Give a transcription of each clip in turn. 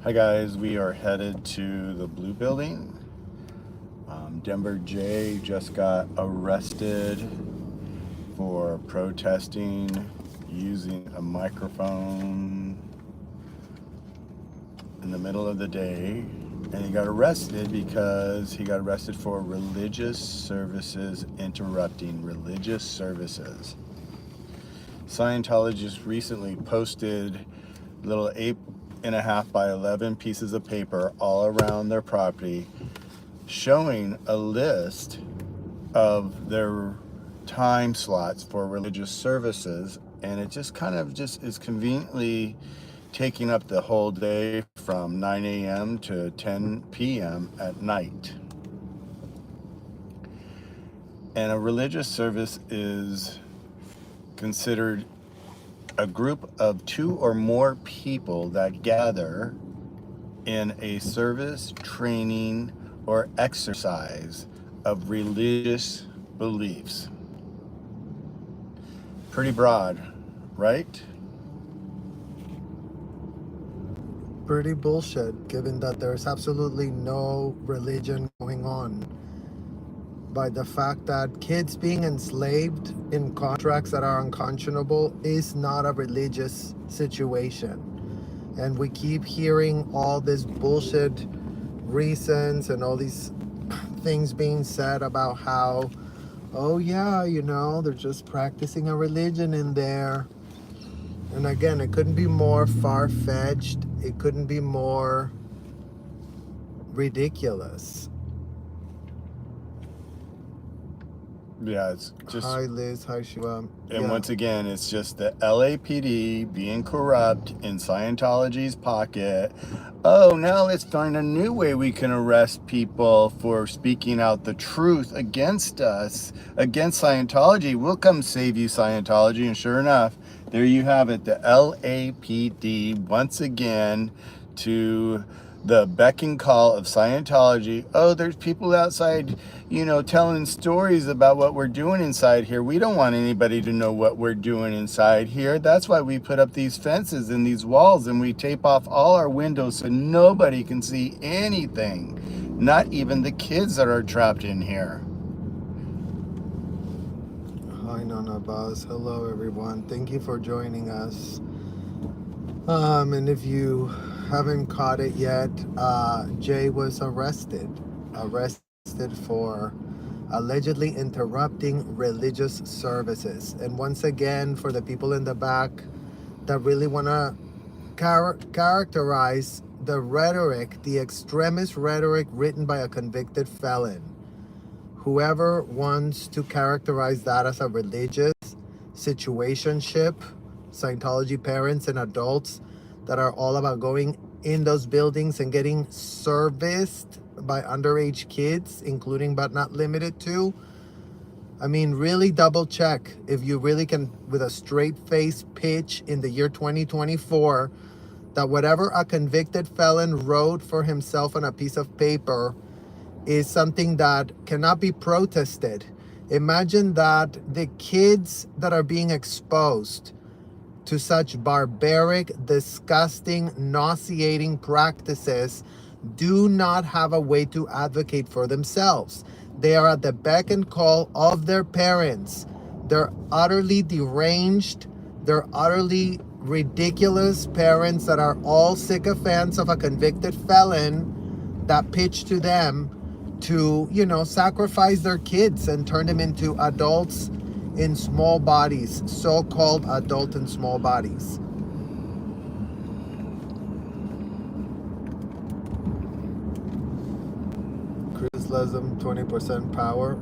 Hi guys, we are headed to the Blue Building. Denver J just got arrested for protesting using a microphone in the middle of the day. And he got arrested because he got arrested for religious services, interrupting religious services. Scientology just recently posted little 8.5 by 11 pieces of paper all around their property showing a list of their time slots for religious services, and it just kind of just is conveniently taking up the whole day from 9 a.m. to 10 p.m. at night. And a religious service is considered a group of 2 or more people that gather in a service, training, or exercise of religious beliefs. Pretty broad, right? Pretty bullshit, given that there's absolutely no religion going on. By the fact that kids being enslaved in contracts that are unconscionable is not a religious situation. And we keep hearing all this bullshit reasons and all these things being said about how, oh yeah, they're just practicing a religion in there. And again, it couldn't be more far-fetched. It couldn't be more ridiculous. Yeah, it's just... Hi, Liz. Hi, Shiva. And once again, it's just the LAPD being corrupt in Scientology's pocket. Oh, now let's find a new way we can arrest people for speaking out the truth against us, against Scientology. We'll come save you, Scientology. And sure enough, there you have it, the LAPD once again to the beck and call of Scientology. Oh, there's people outside, telling stories about what we're doing inside here. We don't want anybody to know what we're doing inside here. That's why we put up these fences and these walls, and we tape off all our windows so nobody can see anything. Not even the kids that are trapped in here. Hi, Nana Buzz. Hello, everyone. Thank you for joining us. And if you haven't caught it yet, Jay was arrested for allegedly interrupting religious services. And once again, for the people in the back that really want to characterize the rhetoric, the extremist rhetoric written by a convicted felon, whoever wants to characterize that as a religious situationship, Scientology parents and adults that are all about going in those buildings and getting serviced by underage kids, including but not limited to. I mean, really double check if you really can, with a straight face, pitch in the year 2024 that whatever a convicted felon wrote for himself on a piece of paper is something that cannot be protested. Imagine that the kids that are being exposed to such barbaric, disgusting, nauseating practices do not have a way to advocate for themselves. They are at the beck and call of their parents. They're utterly deranged. They're utterly ridiculous parents that are all sycophants of a convicted felon that pitch to them to, sacrifice their kids and turn them into adults in small bodies, so-called adult in small bodies. Christlasm, 20% power.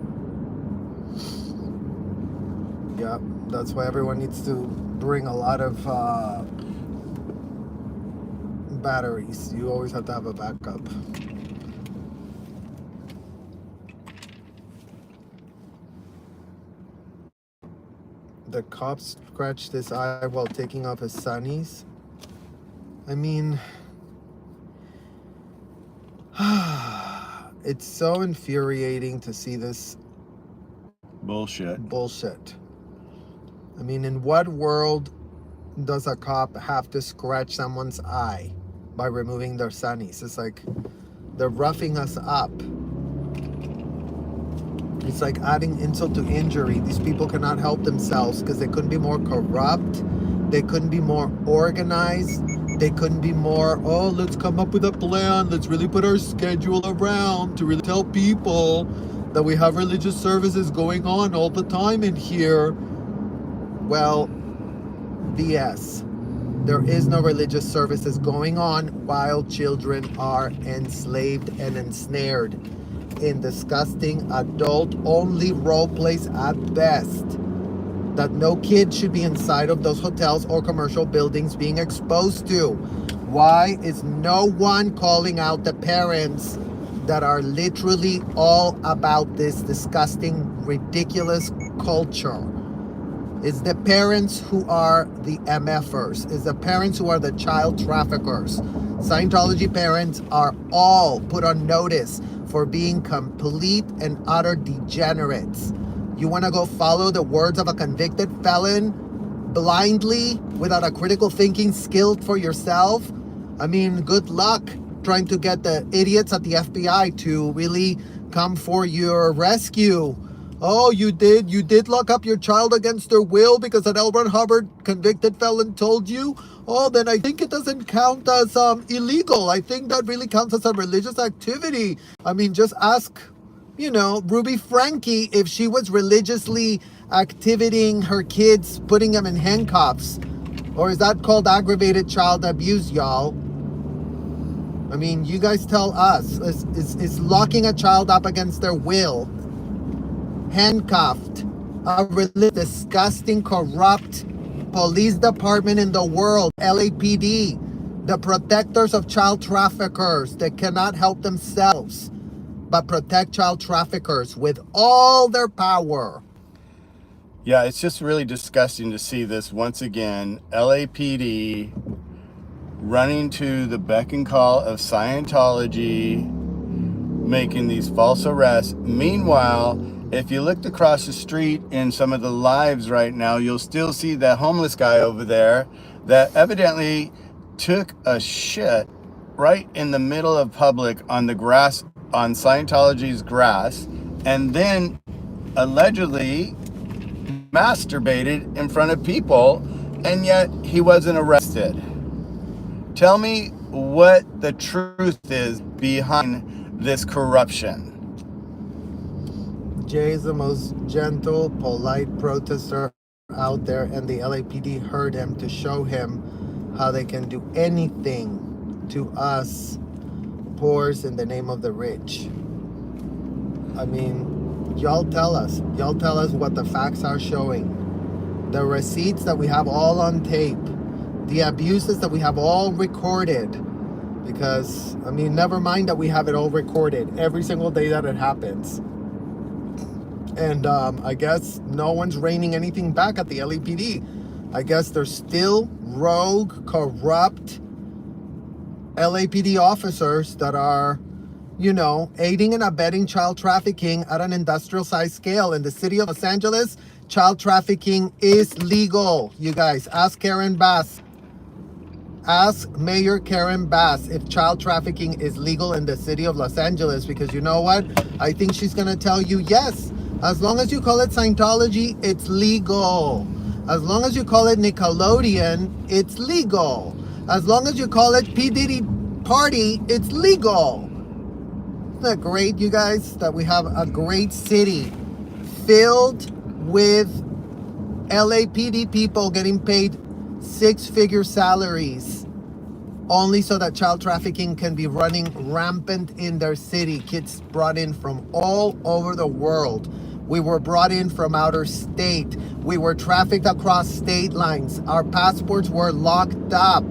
Yeah, that's why everyone needs to bring a lot of batteries. You always have to have a backup. The cop scratched his eye while taking off his sunnies. I mean, it's so infuriating to see this Bullshit. I mean, in what world does a cop have to scratch someone's eye? by removing their sunnies. It's like they're roughing us up. It's like adding insult to injury. These people cannot help themselves because they couldn't be more corrupt. They couldn't be more organized. They couldn't be more, oh, let's come up with a plan. Let's really put our schedule around to really tell people that we have religious services going on all the time in here. Well, BS. There is no religious services going on while children are enslaved and ensnared in disgusting adult-only role plays at best. That no kid should be inside of those hotels or commercial buildings being exposed to. Why is no one calling out the parents that are literally all about this disgusting, ridiculous culture? It's the parents who are the MFers. It's the parents who are the child traffickers. Scientology parents are all put on notice for being complete and utter degenerates. You want to go follow the words of a convicted felon blindly without a critical thinking skill for yourself? I mean, good luck trying to get the idiots at the FBI to really come for your rescue. Oh, you did lock up your child against their will because an L. Ron Hubbard convicted felon told you? Oh, then I think it doesn't count as illegal. I think that really counts as a religious activity. I mean, just ask, Ruby Frankie if she was religiously activating her kids, putting them in handcuffs. Or is that called aggravated child abuse, y'all? I mean, you guys tell us. Is locking a child up against their will, handcuffed, a really disgusting, corrupt police department in the world, LAPD, the protectors of child traffickers that cannot help themselves but protect child traffickers with all their power. Yeah, it's just really disgusting to see this once again. LAPD running to the beck and call of Scientology, making these false arrests. Meanwhile, if you looked across the street in some of the lives right now, you'll still see that homeless guy over there that evidently took a shit right in the middle of public on the grass, on Scientology's grass, and then allegedly masturbated in front of people, and yet he wasn't arrested. Tell me what the truth is behind this corruption. Jay is the most gentle, polite protester out there, and the LAPD heard him to show him how they can do anything to us poors in the name of the rich. I mean, y'all tell us what the facts are showing. The receipts that we have all on tape, the abuses that we have all recorded, because, I mean, never mind that we have it all recorded every single day that it happens. And I guess no one's reining anything back at the LAPD. I guess there's still rogue, corrupt LAPD officers that are, aiding and abetting child trafficking at an industrial size scale. In the city of Los Angeles, child trafficking is legal. You guys, ask Karen Bass. Ask Mayor Karen Bass if child trafficking is legal in the city of Los Angeles, because you know what? I think she's going to tell you yes. As long as you call it Scientology, it's legal. As long as you call it Nickelodeon, it's legal. As long as you call it P. Diddy Party, it's legal. Isn't that great, you guys? That we have a great city filled with LAPD people getting paid six-figure salaries only so that child trafficking can be running rampant in their city. Kids brought in from all over the world. We were brought in from outer state. We were trafficked across state lines. Our passports were locked up.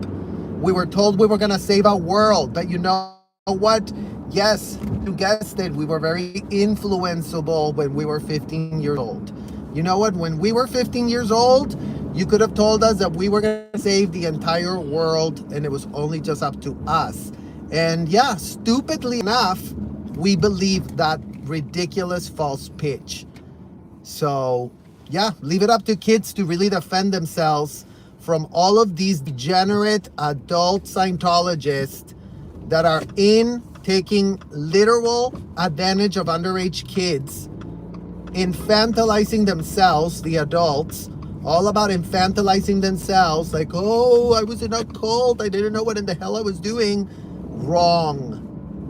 We were told we were going to save our world. But you know what? Yes, you guessed it. We were very influenceable when we were 15 years old. You know what? When we were 15 years old, you could have told us that we were going to save the entire world, and it was only just up to us. And yeah, stupidly enough, we believed that ridiculous false pitch. So yeah, leave it up to kids to really defend themselves from all of these degenerate adult Scientologists that are taking literal advantage of underage kids, infantilizing themselves, the adults, all about infantilizing themselves, like, oh, I was in a cult, I didn't know what in the hell I was doing. Wrong.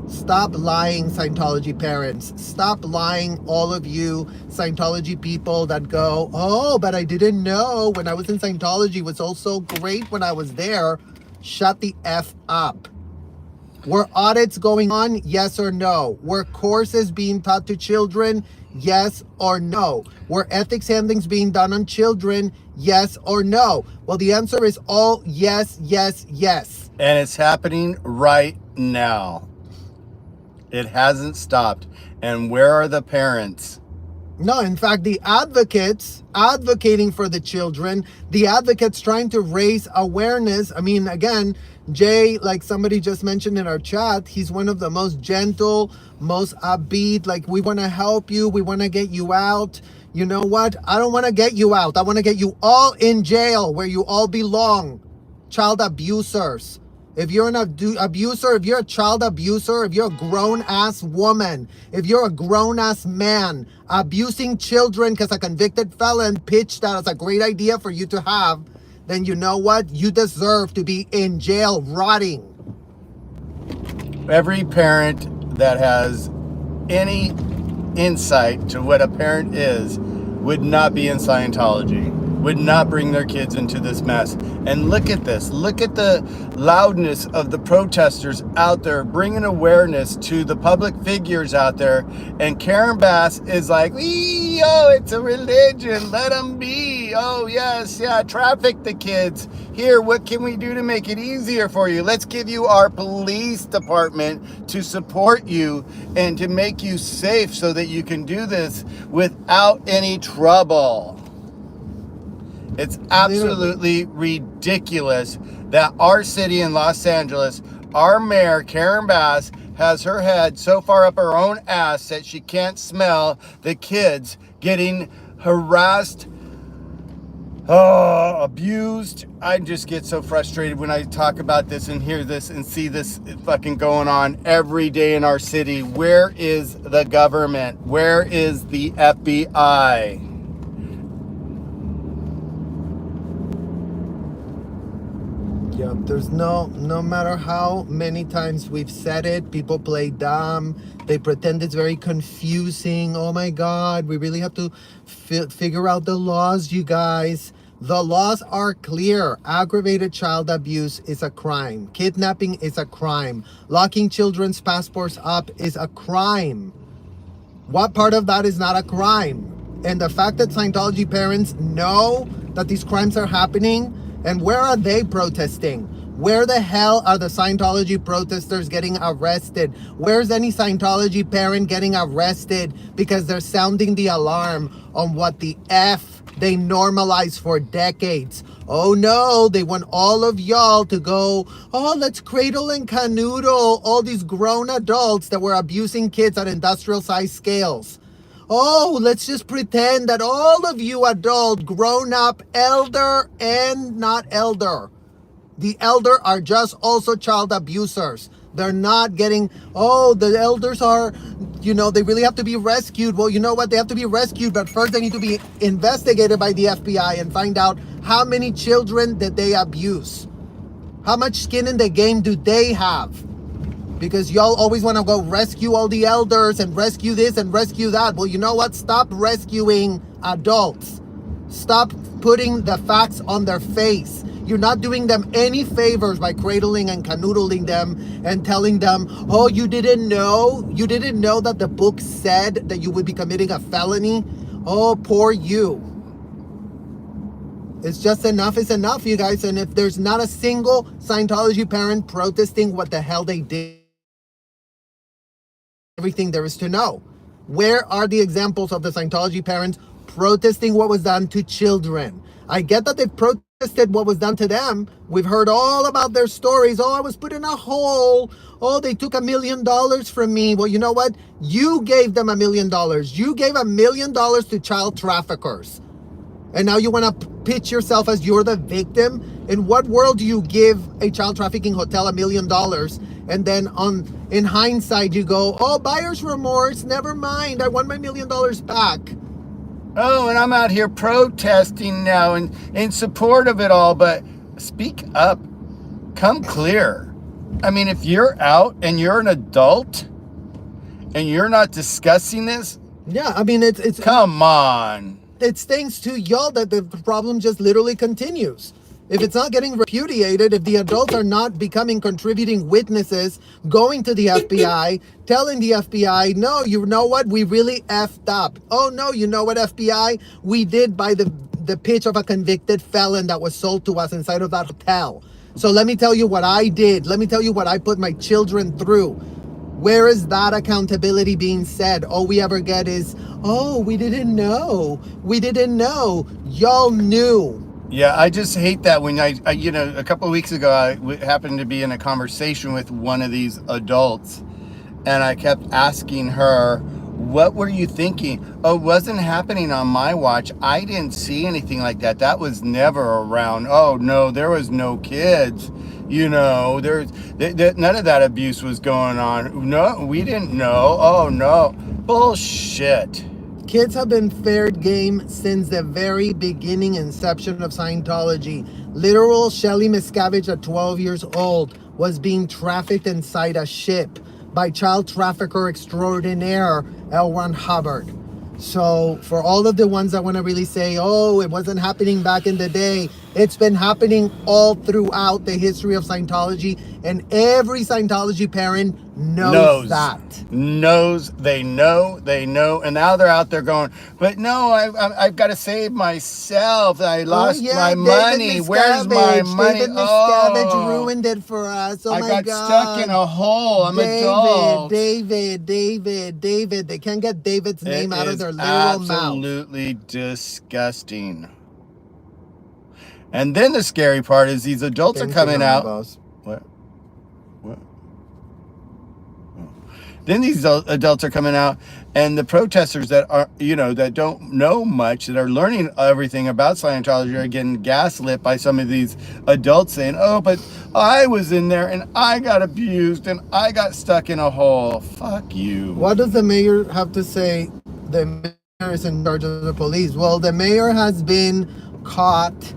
Stop lying, Scientology parents. Stop lying, all of you Scientology people that go, oh, but I didn't know when I was in Scientology, it was all so great when I was there. Shut the F up. Were audits going on? Yes or no? Were courses being taught to children? Yes or no? Were ethics handlings being done on children? Yes or no? Well, the answer is all yes, yes, yes. And it's happening right now. It hasn't stopped. And where are the parents? No, in fact, the advocates advocating for the children, the advocates trying to raise awareness. I mean, again, Jay, like somebody just mentioned in our chat, he's one of the most gentle, most upbeat, like, we want to help you, we want to get you out. You know what? I don't want to get you out. I want to get you all in jail where you all belong. Child abusers. If you're an abuser, if you're a child abuser, if you're a grown-ass woman, if you're a grown-ass man abusing children because a convicted felon pitched that as a great idea for you to have, then you know what? You deserve to be in jail rotting. Every parent that has any insight to what a parent is would not be in Scientology, would not bring their kids into this mess. And look at this. Look at the loudness of the protesters out there bringing awareness to the public figures out there. And Karen Bass is like, oh, it's a religion. Let them be. Oh, yes, yeah, traffic the kids. Here, what can we do to make it easier for you? Let's give you our police department to support you and to make you safe so that you can do this without any trouble. It's absolutely ridiculous that our city in Los Angeles, our mayor, Karen Bass, has her head so far up her own ass that she can't smell the kids getting harassed, abused. I just get so frustrated when I talk about this and hear this and see this fucking going on every day in our city. Where is the government? Where is the FBI? Yeah, there's no matter how many times we've said it, people play dumb. They pretend it's very confusing. Oh my God, we really have to figure out the laws, you guys. The laws are clear. Aggravated child abuse is a crime. Kidnapping is a crime. Locking children's passports up is a crime. What part of that is not a crime? And the fact that Scientology parents know that these crimes are happening, and where are they protesting? Where the hell are the Scientology protesters getting arrested? Where's any Scientology parent getting arrested because they're sounding the alarm on what the F they normalized for decades? Oh no, they want all of y'all to go, oh, let's cradle and canoodle all these grown adults that were abusing kids at industrial size scales. Oh, let's just pretend that all of you adult, grown up, elder, and not elder. The elder are just also child abusers. They're not getting, oh, the elders are, they really have to be rescued. Well, you know what? They have to be rescued, but first they need to be investigated by the FBI and find out how many children did they abuse. How much skin in the game do they have? Because y'all always want to go rescue all the elders and rescue this and rescue that. Well, you know what? Stop rescuing adults. Stop putting the facts on their face. You're not doing them any favors by cradling and canoodling them and telling them, oh, you didn't know? You didn't know that the book said that you would be committing a felony? Oh, poor you. It's just enough is enough, you guys. And if there's not a single Scientology parent protesting what the hell they did, everything there is to know. Where are the examples of the Scientology parents protesting what was done to children? I get that they've protested what was done to them. We've heard all about their stories. Oh, I was put in a hole. Oh, they took $1 million from me. Well, you know what? You gave them $1 million. You gave $1 million to child traffickers. And now you want to pitch yourself as you're the victim? In what world do you give a child trafficking hotel $1 million and then in hindsight you go, oh, buyer's remorse, never mind, I want my $1 million back? Oh, and I'm out here protesting now and in support of it all, but speak up. Come clear. I mean, if you're out and you're an adult and you're not discussing this, yeah, I mean, it's come on. It's thanks to y'all that the problem just literally continues. If it's not getting repudiated, if the adults are not becoming contributing witnesses, going to the FBI, telling the FBI, no, you know what, we really effed up. Oh no, you know what, FBI, we did by the pitch of a convicted felon that was sold to us inside of that hotel. So let me tell you what I did. Let me tell you what I put my children through. Where is that accountability being said? All we ever get is, oh, we didn't know. We didn't know. Y'all knew. Yeah, I just hate that when I a couple of weeks ago, I happened to be in a conversation with one of these adults, and I kept asking her, what were you thinking? Oh, it wasn't happening on my watch. I didn't see anything like that. That was never around. Oh, no, there was no kids. You know, none of that abuse was going on. No, we didn't know. Oh, no. Bullshit. Kids have been fair game since the very beginning inception of Scientology. Literal Shelley Miscavige at 12 years old was being trafficked inside a ship by child trafficker extraordinaire L. Ron Hubbard. So for all of the ones that want to really say, oh, it wasn't happening back in the day, it's been happening all throughout the history of Scientology, and every Scientology parent knows that. They know, and now they're out there going, but no, I've got to save myself. I lost my money. Where's my money? David Miscavige ruined it for us. Oh I my got God. stuck in a hole. I'm adult. David. They can't get David's name out of their literal mouth. Absolutely disgusting. And then the scary part is these adults are coming out. What? Then these adults are coming out, and the protesters that are, that don't know much, that are learning everything about Scientology, are getting gaslit by some of these adults saying, oh, but I was in there and I got abused and I got stuck in a hole. Fuck you. What does the mayor have to say? The mayor is in charge of the police. Well, the mayor has been caught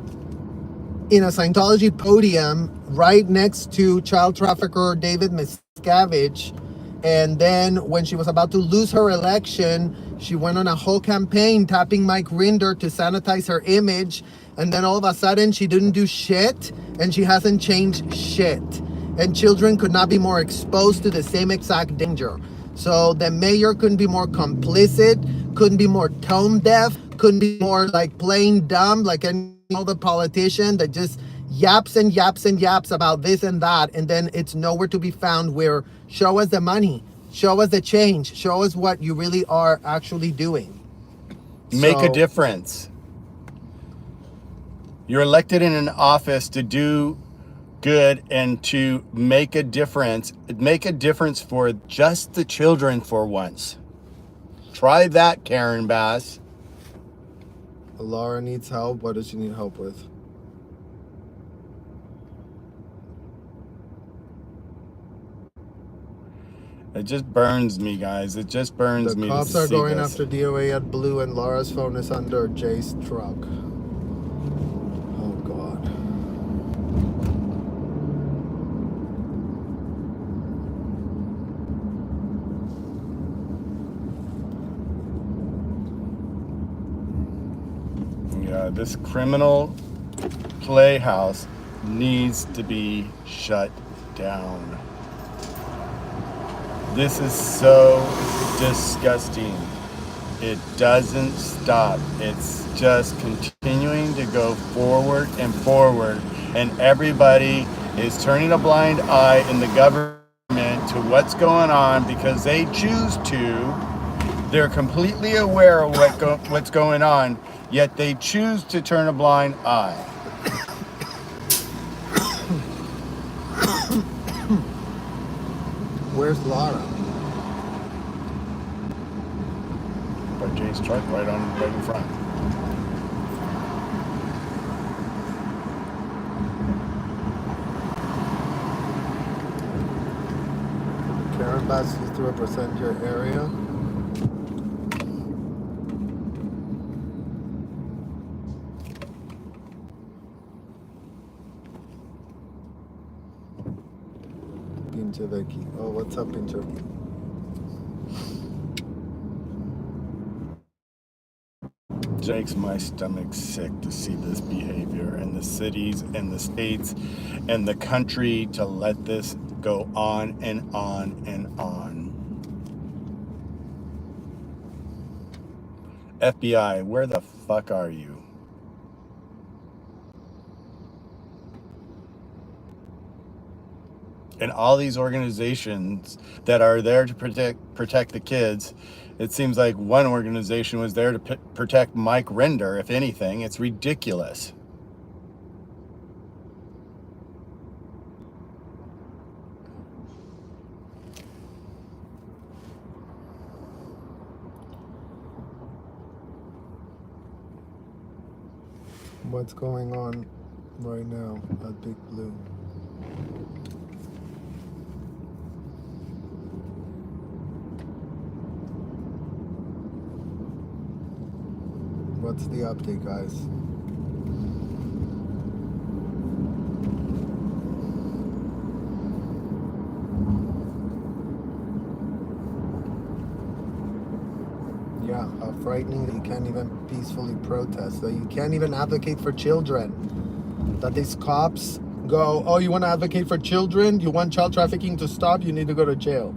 in a Scientology podium right next to child trafficker David Miscavige. And then when she was about to lose her election, she went on a whole campaign tapping Mike Rinder to sanitize her image. And then all of a sudden she didn't do shit, and she hasn't changed shit. And children could not be more exposed to the same exact danger. So the mayor couldn't be more complicit, couldn't be more tone deaf, couldn't be more like playing dumb like any other politician that just yaps and yaps and yaps about this and that, and then it's nowhere to be found where show us the money, show us the change, show us what you really are actually doing. Make a difference. You're elected in an office to do good and to make a difference. Make a difference for just the children for once. Try that, Karen Bass. Laura needs help. What does she need help with? It just burns me, guys. It just burns me. The cops are going after DOA at Blue, and Laura's phone is under Jay's truck. Oh, God. Yeah, this criminal playhouse needs to be shut down. This is so disgusting. It doesn't stop. It's just continuing to go forward and forward. And everybody is turning a blind eye in the government to what's going on because they choose to. They're completely aware of what's going on, yet they choose to turn a blind eye. Where's Laura? By Jay's truck right in front. asked you to represent your area. Pinche Becky. Oh, what's up, Pinche Becky? It makes my stomach sick to see this behavior in the cities and the states and the country, to let this go on and on and on. FBI, where the fuck are you? And all these organizations that are there to protect the kids, it seems like one organization was there to protect Mike Render, if anything. It's ridiculous. What's going on right now at Big Blue? What's the update, guys? Yeah, how frightening that you can't even peacefully protest, that you can't even advocate for children. That these cops go, oh, you want to advocate for children? You want child trafficking to stop? You need to go to jail.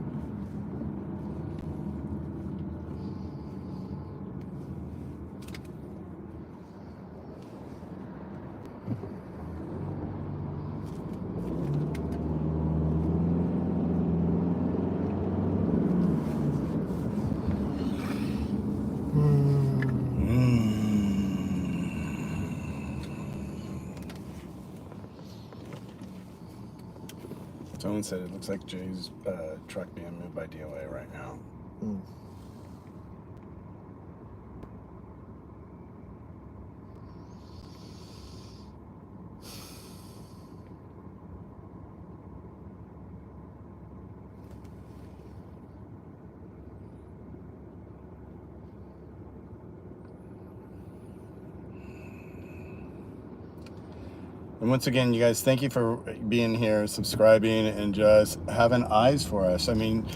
Someone said it looks like Jay's truck being moved by DOA right now. And once again, you guys, thank you for being here, subscribing, and just having eyes for us. I mean,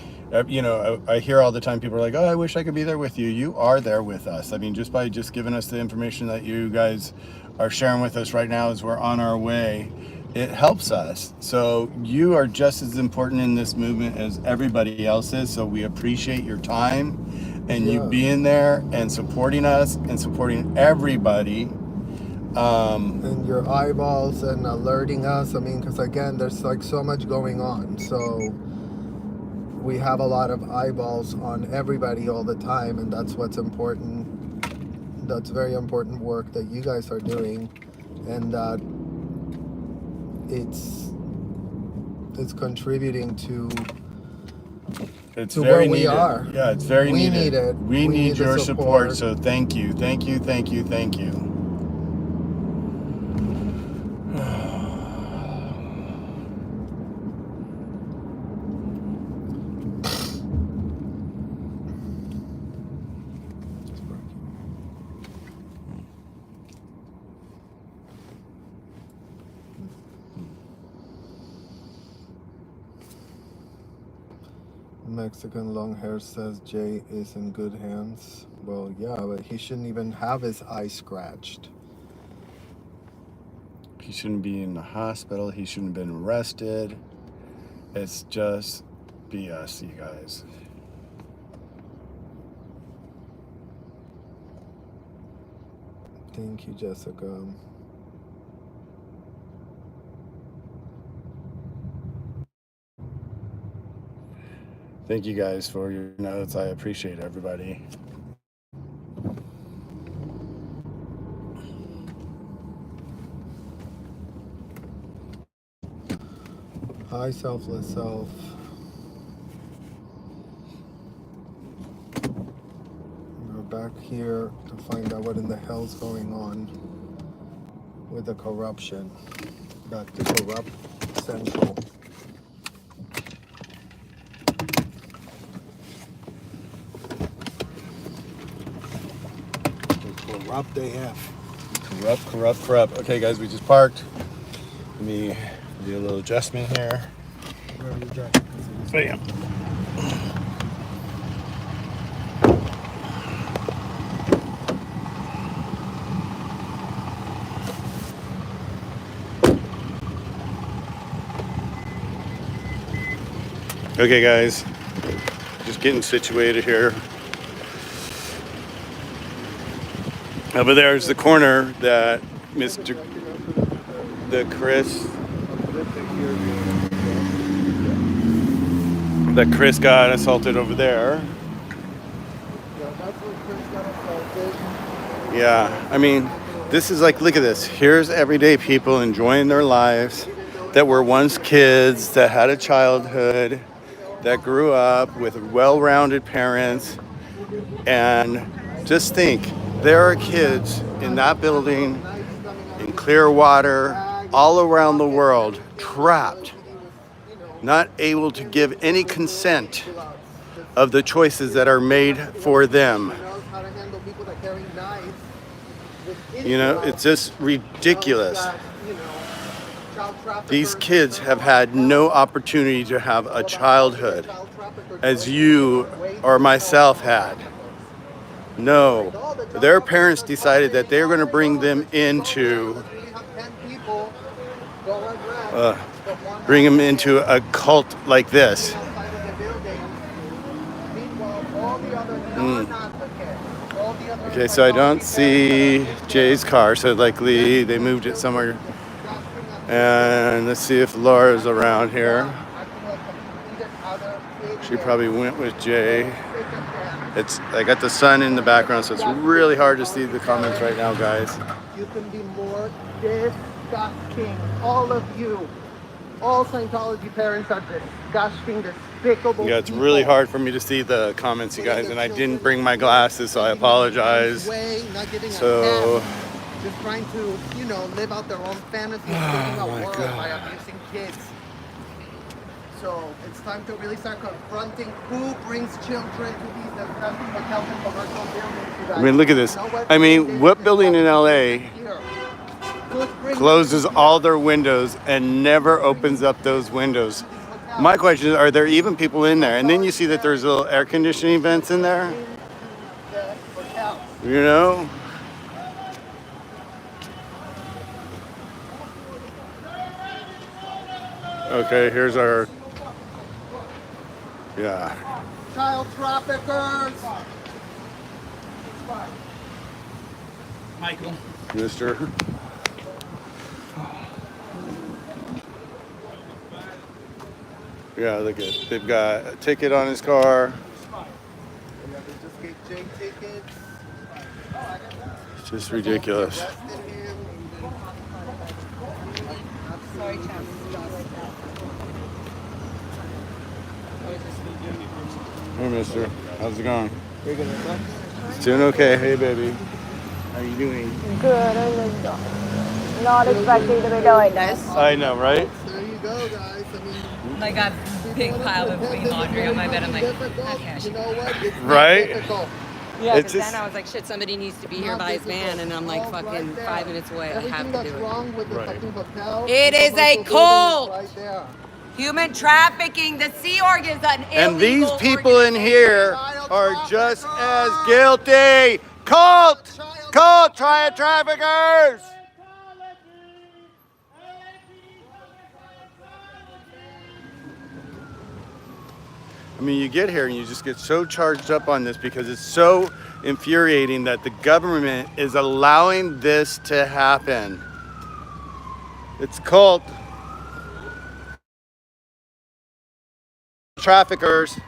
you know, I hear all the time people are like, oh, I wish I could be there with you. You are there with us. I mean, just by giving us the information that you guys are sharing with us right now as we're on our way, it helps us. So you are just as important in this movement as everybody else is. So we appreciate your time and you being there and supporting us and supporting everybody. And your eyeballs and alerting us. I mean, because again, there's like so much going on. So we have a lot of eyeballs on everybody all the time, and that's what's important. That's very important work that you guys are doing, and that it's contributing to where we are. Yeah, it's very needed. We need it. We need your support. So thank you, thank you, thank you, thank you. Mexican long hair says Jay is in good hands. Well, yeah, but he shouldn't even have his eye scratched. He shouldn't be in the hospital. He shouldn't have been arrested. It's just BS, you guys. Thank you, Jessica. Thank you guys for your notes. I appreciate everybody. Hi, Selfless Self. We're back here to find out what in the hell's going on with the corruption. Back to Corrupt Central. Corrupt AF. Corrupt. Okay, guys, we just parked. Let me do a little adjustment here. Where are you driving? Bam. Okay, guys, just getting situated here. Over there's the corner that Chris got assaulted over there. Yeah, that's where Chris got assaulted. Yeah, I mean, this is like, look at this. Here's everyday people enjoying their lives that were once kids, that had a childhood, that grew up with well-rounded parents. And just think, there are kids in that building, in Clearwater, all around the world, trapped, not able to give any consent of the choices that are made for them. You know, it's just ridiculous. These kids have had no opportunity to have a childhood as you or myself had. No, their parents decided that they're going to bring them into a cult like this. Okay, so I don't see Jay's car, so likely they moved it somewhere. And let's see if Laura's around here. She probably went with Jay. I got the sun in the background, so it's really hard to see the comments right now, guys. You can be more disgusting. All of you. All Scientology parents are disgusting, despicable. Yeah, it's really hard for me to see the comments, you guys, and I didn't bring my glasses, so I apologize. So, just trying to, live out their own fantasies, thinking out world by abusing kids. So it's time to really start confronting who brings children to these disgusting hotels and commercial buildings. I mean, look at this. I mean, what building in LA closes all their windows and never opens up those windows? My question is, are there even people in there? And then you see that there's little air conditioning vents in there. You know? Okay, here's our... Yeah. Child traffickers! Michael. Mister. Yeah, look at, they've got a ticket on his car. Just gave Jay tickets. It's just ridiculous. Sorry, Chad. Hey, mister. How's it going? You're gonna suck? It's doing okay. Hey, baby. How you doing? Good, I just not expecting to be doing this. I know, right? There you go, guys. I mean, Like a big pile of clean laundry on my bed. I'm like, okay. you know what? It's Right? difficult. Yeah, It's because just- then I was like, shit, somebody needs to be here by his van, and I'm like, All fucking right there. 5 minutes away. I have Everything to that's do it. wrong with the Right. fucking hotel. It the is a commercial building cult. Right there. Human trafficking, the Sea Org is an And these illegal people in organization. here are just as guilty. Cult! Child traffickers! I mean, you get here and you just get so charged up on this because it's so infuriating that the government is allowing this to happen. It's cult traffickers.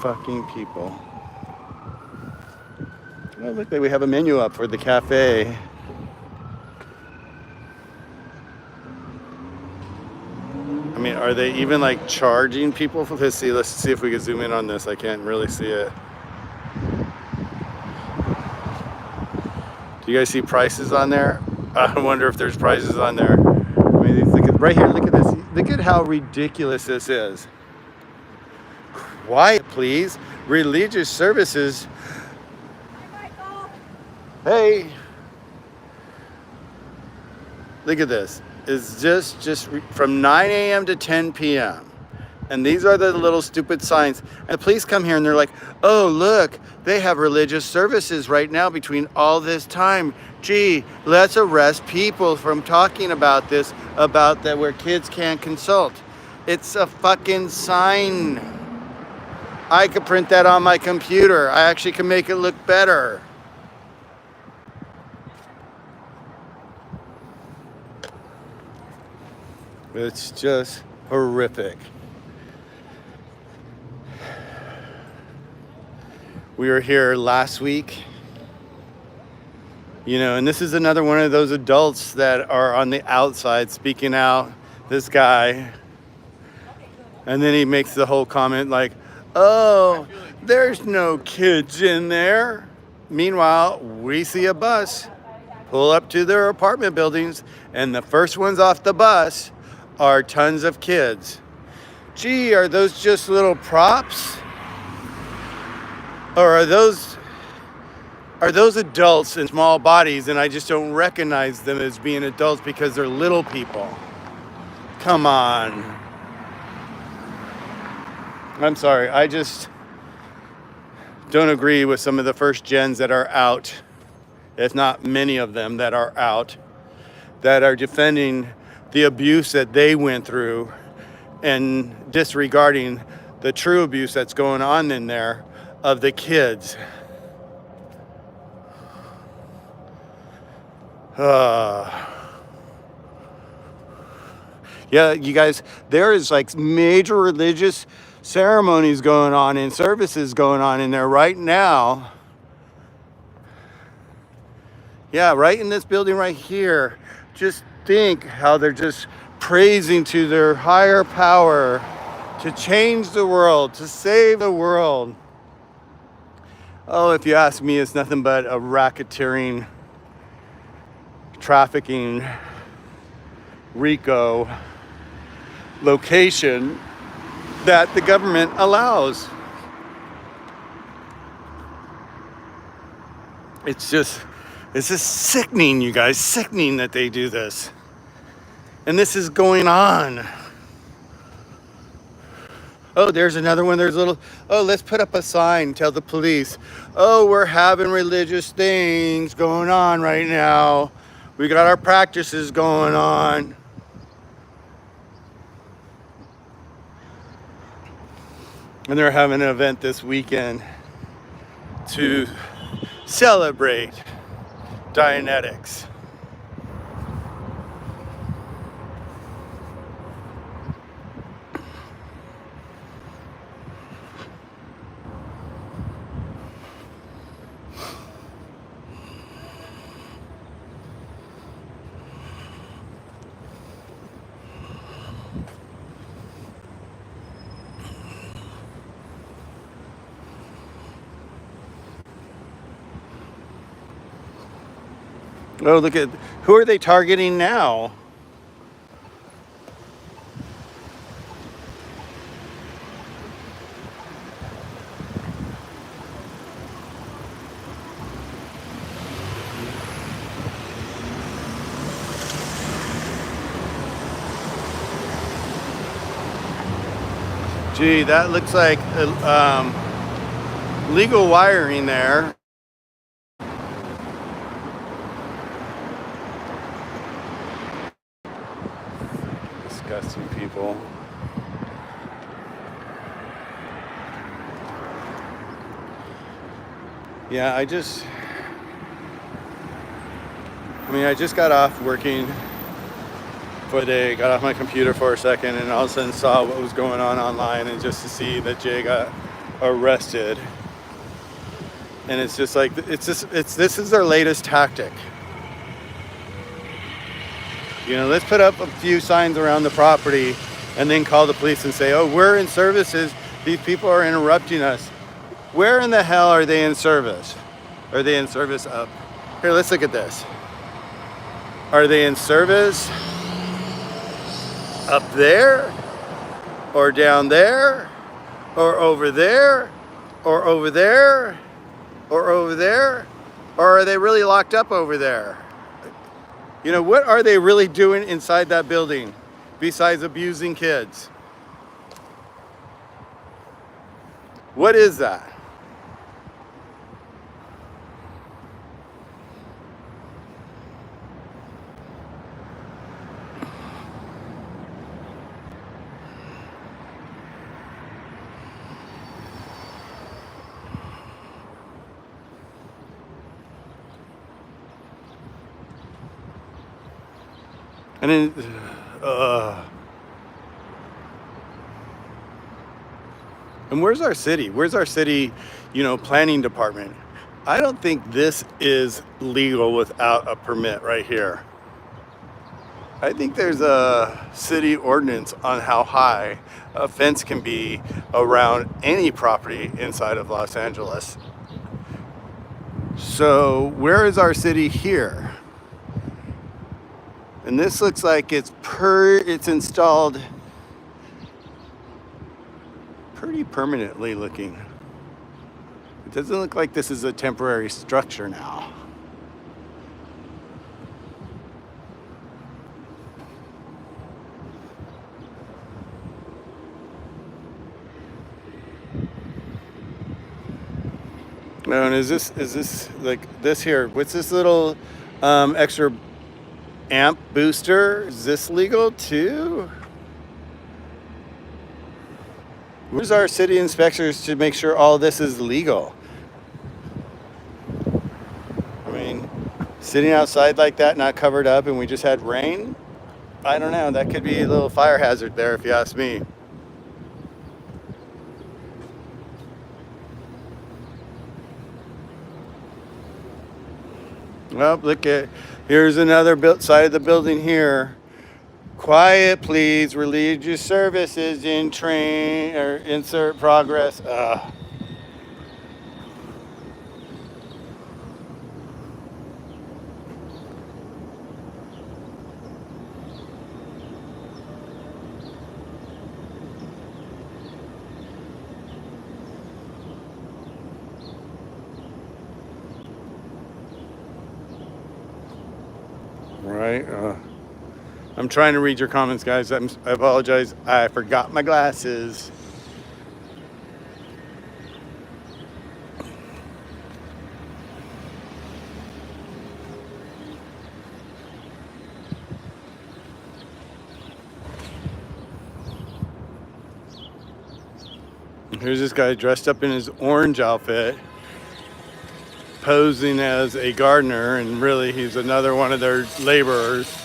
Fucking people. Oh, look, we have a menu up for the cafe. I mean, are they even like charging people for this? See, let's see if we can zoom in on this. I can't really see it. Do you guys see prices on there? I wonder if there's prices on there. I mean, look at right here. Look at this. Look at how ridiculous this is. Quiet, please. Religious services. Hey. Look at this. It's just from 9 a.m. to 10 p.m. And these are the little stupid signs. And the police come here and they're like, oh, look, they have religious services right now between all this time. Gee, let's arrest people from talking about this, about that where kids can't consult. It's a fucking sign. I could print that on my computer. I actually can make it look better. It's just horrific. We were here last week, you know, and this is another one of those adults that are on the outside speaking out, this guy. And then he makes the whole comment like, oh, there's no kids in there. Meanwhile, we see a bus pull up to their apartment buildings, and the first ones off the bus are tons of kids. Gee, are those just little props? Or are those adults in small bodies and I just don't recognize them as being adults because they're little people? Come on. I'm sorry, I just don't agree with some of the first gens that are out, if not many of them that are out, that are defending the abuse that they went through and disregarding the true abuse that's going on in there of the kids. Yeah, you guys, there is like major religious ceremonies going on and services going on in there right now. Yeah, right in this building right here. Just think how they're just praising to their higher power to change the world, to save the world. Oh, if you ask me, it's nothing but a racketeering, trafficking, RICO location that the government allows. It's just sickening, you guys, sickening that they do this. And this is going on. Oh, there's another one. There's a little, oh, let's put up a sign, tell the police, oh, we're having religious things going on right now. We got our practices going on. And they're having an event this weekend to celebrate Dianetics. Oh, look at, who are they targeting now? Gee, that looks like legal wiring there. Disgusting people. Yeah, I just got off working for the day, got off my computer for a second, and all of a sudden saw what was going on online, and just to see that Jay got arrested. And it's just like, this is their latest tactic. You know, let's put up a few signs around the property and then call the police and say, oh, we're in services. These people are interrupting us. Where in the hell are they in service? Are they in service up? Here, let's look at this. Are they in service up there? Or down there? Or over there? Or over there? Or over there? Or are they really locked up over there? You know, what are they really doing inside that building besides abusing kids? What is that? And then, and where's our city? Where's our city, planning department? I don't think this is legal without a permit right here. I think there's a city ordinance on how high a fence can be around any property inside of Los Angeles. So where is our city here? And this looks like it's installed pretty permanently looking. It doesn't look like this is a temporary structure now. No, and is this like this here? What's this little extra amp booster? Is this legal too? Where's our city inspectors to make sure all this is legal? I mean, sitting outside like that, not covered up, and we just had rain? I don't know. That could be a little fire hazard there, if you ask me. Well, here's another side of the building here. Quiet, please. Religious services in train or insert progress. Right. I'm trying to read your comments, guys. I apologize. I forgot my glasses. Here's this guy dressed up in his orange outfit, posing as a gardener, and really he's another one of their laborers.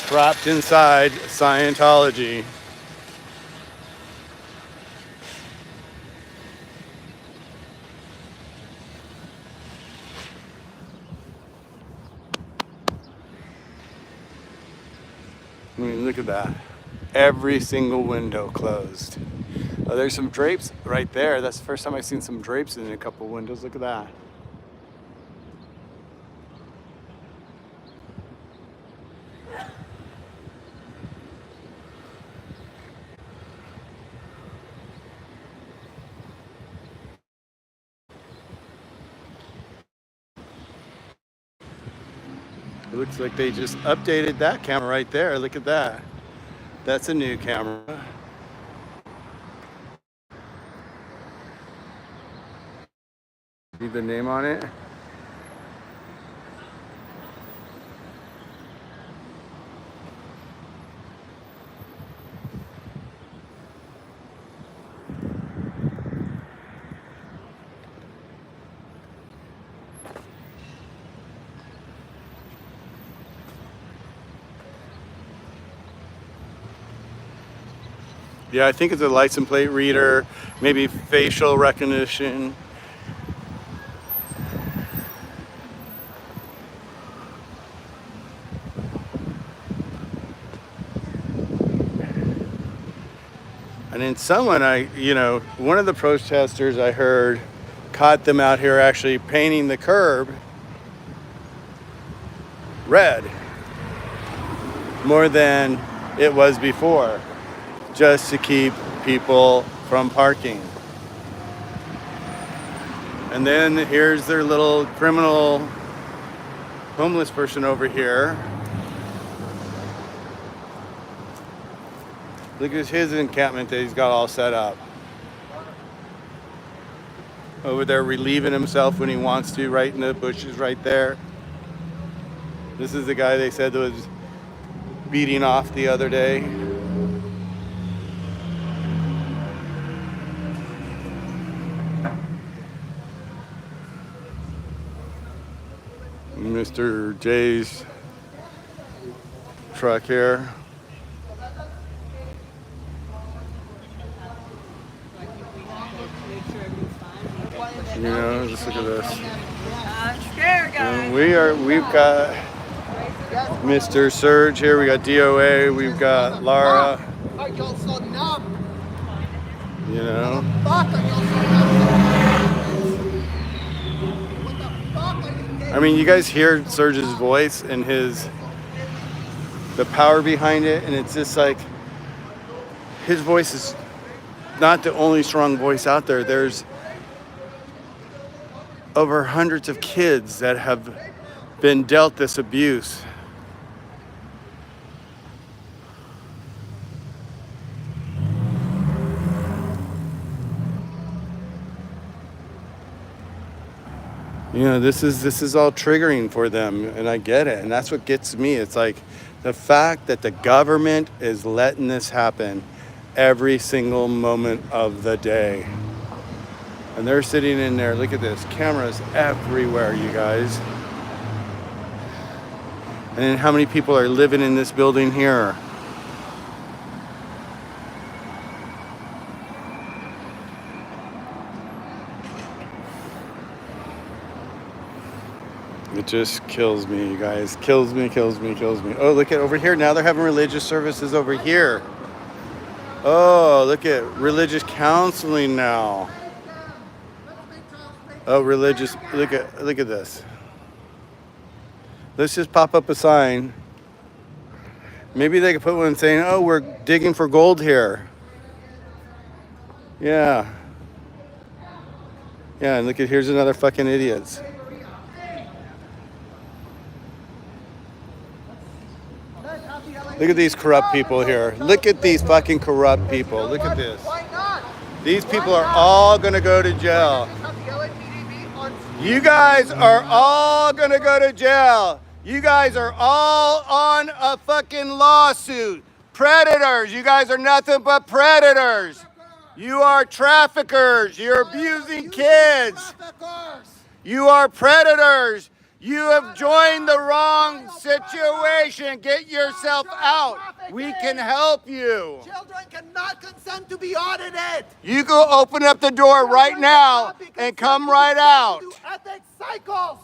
Trapped inside Scientology. I mean, look at that. Every single window closed. Oh, there's some drapes right there. That's the first time I've seen some drapes in a couple windows. Look at that. It looks like they just updated that camera right there. Look at that. That's a new camera. See the name on it? Yeah, I think it's a license plate reader, maybe facial recognition. And then someone one of the protesters I heard caught them out here actually painting the curb red more than it was before, just to keep people from parking. And then here's their little criminal homeless person over here. Look at his encampment that he's got all set up. Over there relieving himself when he wants to, right in the bushes right there. This is the guy they said was beating off the other day. Mr. J's truck here. You know, just look at this. I'm scared, guys. And we've got Mr. Surge here, we got DOA, we've got Lara. Are y'all so numb? You know. Fuck, are y'all so numb? What the fuck are you getting? I mean, you guys hear Surge's voice and the power behind it, and it's just like his voice is not the only strong voice out there. There's over hundreds of kids that have been dealt this abuse. You know, this is all triggering for them, and I get it, and that's what gets me. It's like the fact that the government is letting this happen every single moment of the day. And they're sitting in there, look at this, cameras everywhere, you guys. And then how many people are living in this building here? It just kills me, you guys. Kills me. Oh, look at over here. Now they're having religious services over here. Oh, look at religious counseling now. Oh, religious. Look at this. Let's just pop up a sign. Maybe they could put one saying, "Oh, we're digging for gold here." Yeah. Yeah, and look at here's another fucking idiots. Look at these corrupt people here. Look at these fucking corrupt people. Look at this. Why not? These people are all gonna go to jail. You guys are all gonna go to jail. You guys are all on a fucking lawsuit. Predators. You guys are nothing but predators. You are traffickers. You're abusing kids. You are predators. You have joined the wrong situation. Get yourself out. We can help you. Children cannot consent to be audited. You go open up the door right now and come right out. You ethics cycles.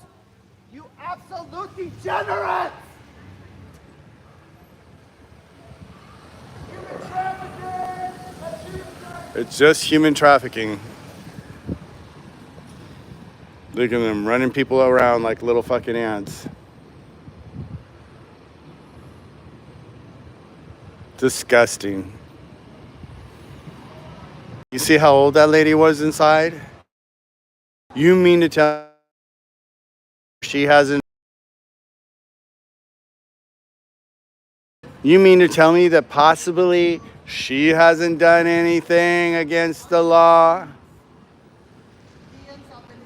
You absolute degenerates. Human trafficking. It's just human trafficking. Look at them running people around like little fucking ants. Disgusting. You see how old that lady was inside? You mean to tell she hasn't? You mean to tell me that possibly she hasn't done anything against the law?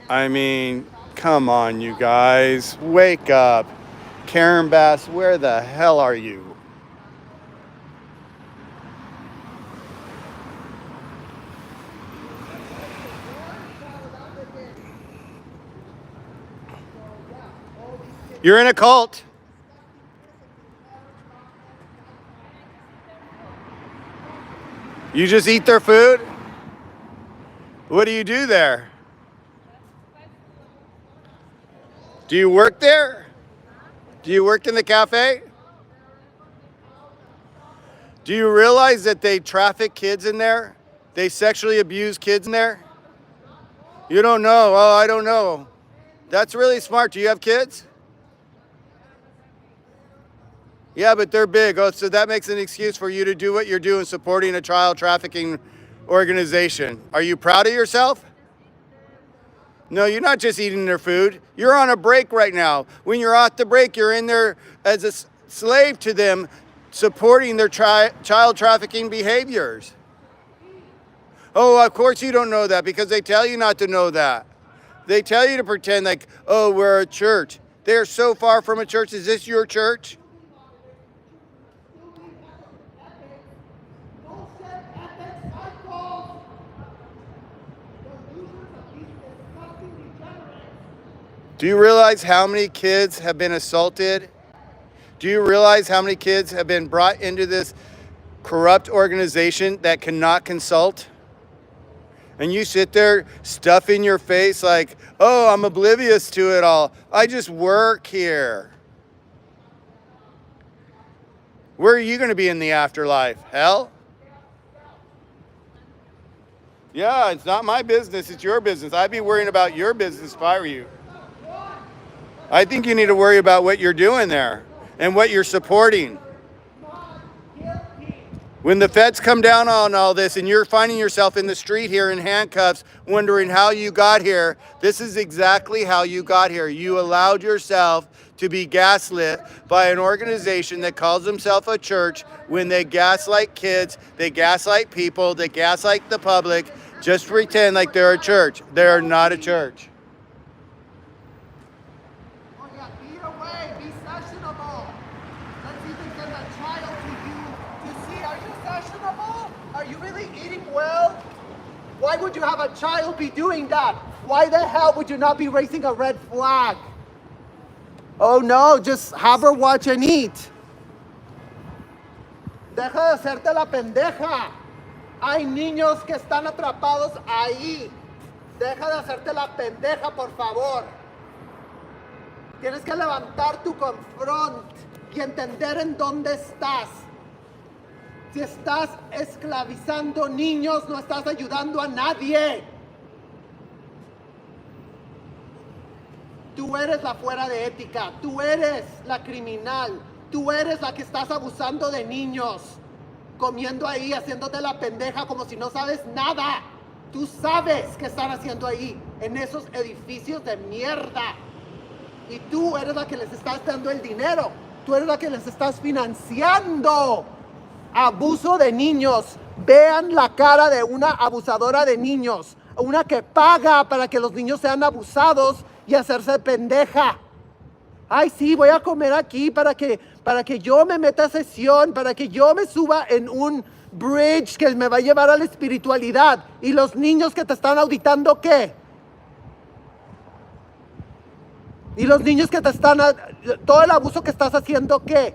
I mean, come on, you guys. Wake up. Karen Bass, where the hell are you? You're in a cult. You just eat their food? What do you do there? Do you work there? Do you work in the cafe? Do you realize that they traffic kids in there? They sexually abuse kids in there? You don't know. Oh, I don't know. That's really smart. Do you have kids? Yeah, but they're big. Oh, so that makes an excuse for you to do what you're doing, supporting a child trafficking organization. Are you proud of yourself? No, you're not just eating their food. You're on a break right now. When you're off the break, you're in there as a slave to them, supporting their child trafficking behaviors. Oh, of course you don't know that because they tell you not to know that. They tell you to pretend like, oh, we're a church. They're so far from a church. Is this your church? Do you realize how many kids have been assaulted? Do you realize how many kids have been brought into this corrupt organization that cannot consult? And you sit there stuffing your face like, oh, I'm oblivious to it all. I just work here. Where are you going to be in the afterlife? Hell? Yeah, it's not my business. It's your business. I'd be worrying about your business if I were you. I think you need to worry about what you're doing there and what you're supporting. When the feds come down on all this and you're finding yourself in the street here in handcuffs, wondering how you got here, this is exactly how you got here. You allowed yourself to be gaslit by an organization that calls themselves a church when they gaslight kids, they gaslight people, they gaslight the public, just pretend like they're a church. They're not a church. Why would you have a child be doing that? Why the hell would you not be raising a red flag? Oh no, just have her watch and eat. Deja de hacerte la pendeja. Hay niños que están atrapados ahí. Deja de hacerte la pendeja, por favor. Tienes que levantar tu confront y entender en dónde estás. Si estás esclavizando niños, no estás ayudando a nadie. Tú eres la fuera de ética, tú eres la criminal, tú eres la que estás abusando de niños, comiendo ahí, haciéndote la pendeja como si no sabes nada. Tú sabes qué están haciendo ahí, en esos edificios de mierda. Y tú eres la que les estás dando el dinero, tú eres la que les estás financiando. Abuso de niños. Vean la cara de una abusadora de niños, una que paga para que los niños sean abusados y hacerse pendeja. Ay, sí, voy a comer aquí para que yo me meta a sesión, para que yo me suba en un bridge que me va a llevar a la espiritualidad. ¿Y los niños que te están auditando qué? ¿Y los niños que te están... todo el abuso que estás haciendo qué?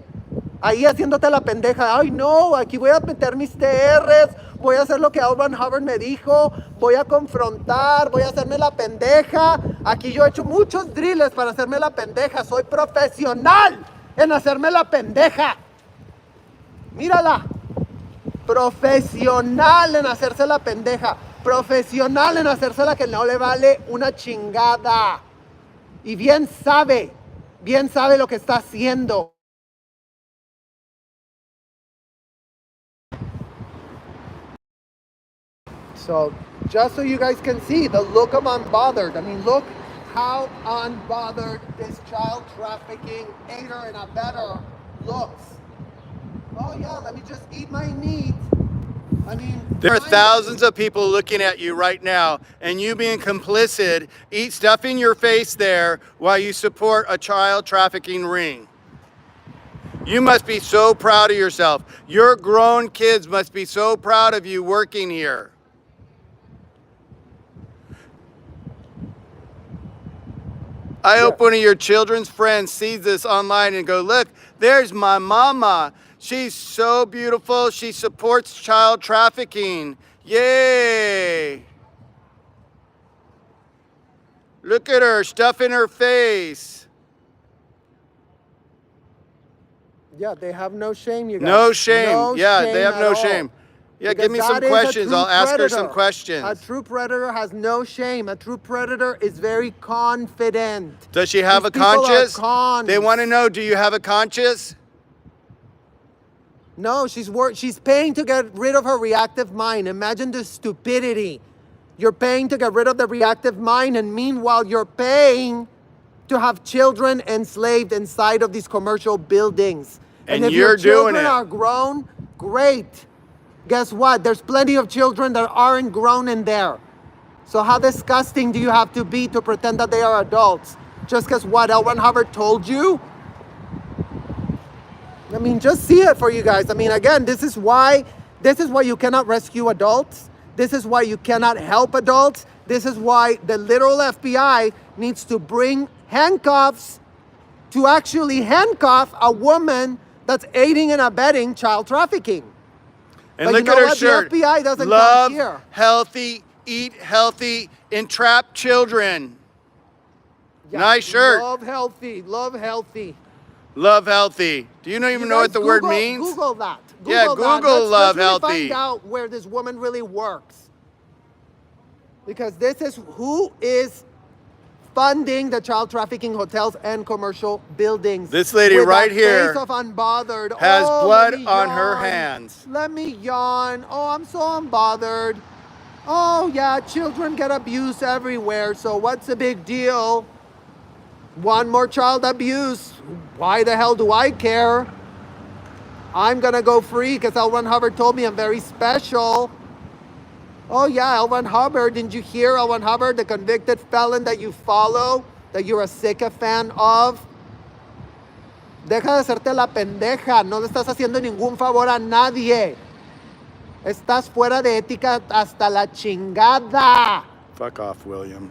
Ahí haciéndote la pendeja. Ay, no, aquí voy a meter mis TRs, voy a hacer lo que Alban Hubbard me dijo, voy a confrontar, voy a hacerme la pendeja. Aquí yo he hecho muchos drills para hacerme la pendeja. Soy profesional en hacerme la pendeja. Mírala. Profesional en hacerse la pendeja. Profesional en hacerse la que no le vale una chingada. Y bien sabe lo que está haciendo. So, just so you guys can see the look of unbothered. I mean, look how unbothered this child trafficking aider and abetter looks. Oh yeah, let me just eat my meat. I mean, there are thousands of people looking at you right now, and you being complicit, stuffing your face there while you support a child trafficking ring. You must be so proud of yourself. Your grown kids must be so proud of you working here. I hope one of your children's friends sees this online and go, look, there's my mama. She's so beautiful. She supports child trafficking. Yay. Look at her, stuffing her face. Yeah, they have no shame, you guys. No shame. No Yeah, shame they have at no all. shame. Yeah, Because give me some that is a questions. true I'll ask her some predator. questions. A true predator has no shame. A true predator is very confident. Does she have These a people are conscience? cons. They want to know, do you have a conscience? No, she's paying to get rid of her reactive mind. Imagine the stupidity. You're paying to get rid of the reactive mind, and meanwhile, you're paying to have children enslaved inside of these commercial buildings. And if you're your doing children it. are grown, great. Guess what? There's plenty of children that aren't grown in there. So how disgusting do you have to be to pretend that they are adults? Just because what L. Ron Hubbard told you? I mean, just see it for you guys. I mean, again, this is why you cannot rescue adults. This is why you cannot help adults. This is why the literal FBI needs to bring handcuffs to actually handcuff a woman that's aiding and abetting child trafficking. And But look you know at her what? shirt. The FBI doesn't Love come here. healthy, eat healthy, entrap children. Yeah, Nice shirt. Love healthy. Love healthy. Love healthy. Do you even know what the word Google, means? Google that. Yeah, that. Google love let's really healthy. find out where this woman really works. Because this is who is funding the child trafficking hotels and commercial buildings. This lady with right that here face of unbothered. has blood let me on her yawn. hands. Let me yawn. Oh, I'm so unbothered. Oh yeah, children get abused everywhere, so what's the big deal? One more child abuse. Why the hell do I care? I'm gonna go free because L. Ron Hubbard told me I'm very special. Oh yeah, L. Ron Hubbard, didn't you hear L. Ron Hubbard, the convicted felon that you follow, that you're a sycophant of? Deja de hacerte la pendeja, no le estás haciendo ningún favor a nadie. Estás fuera de ética hasta la chingada. Fuck off, William.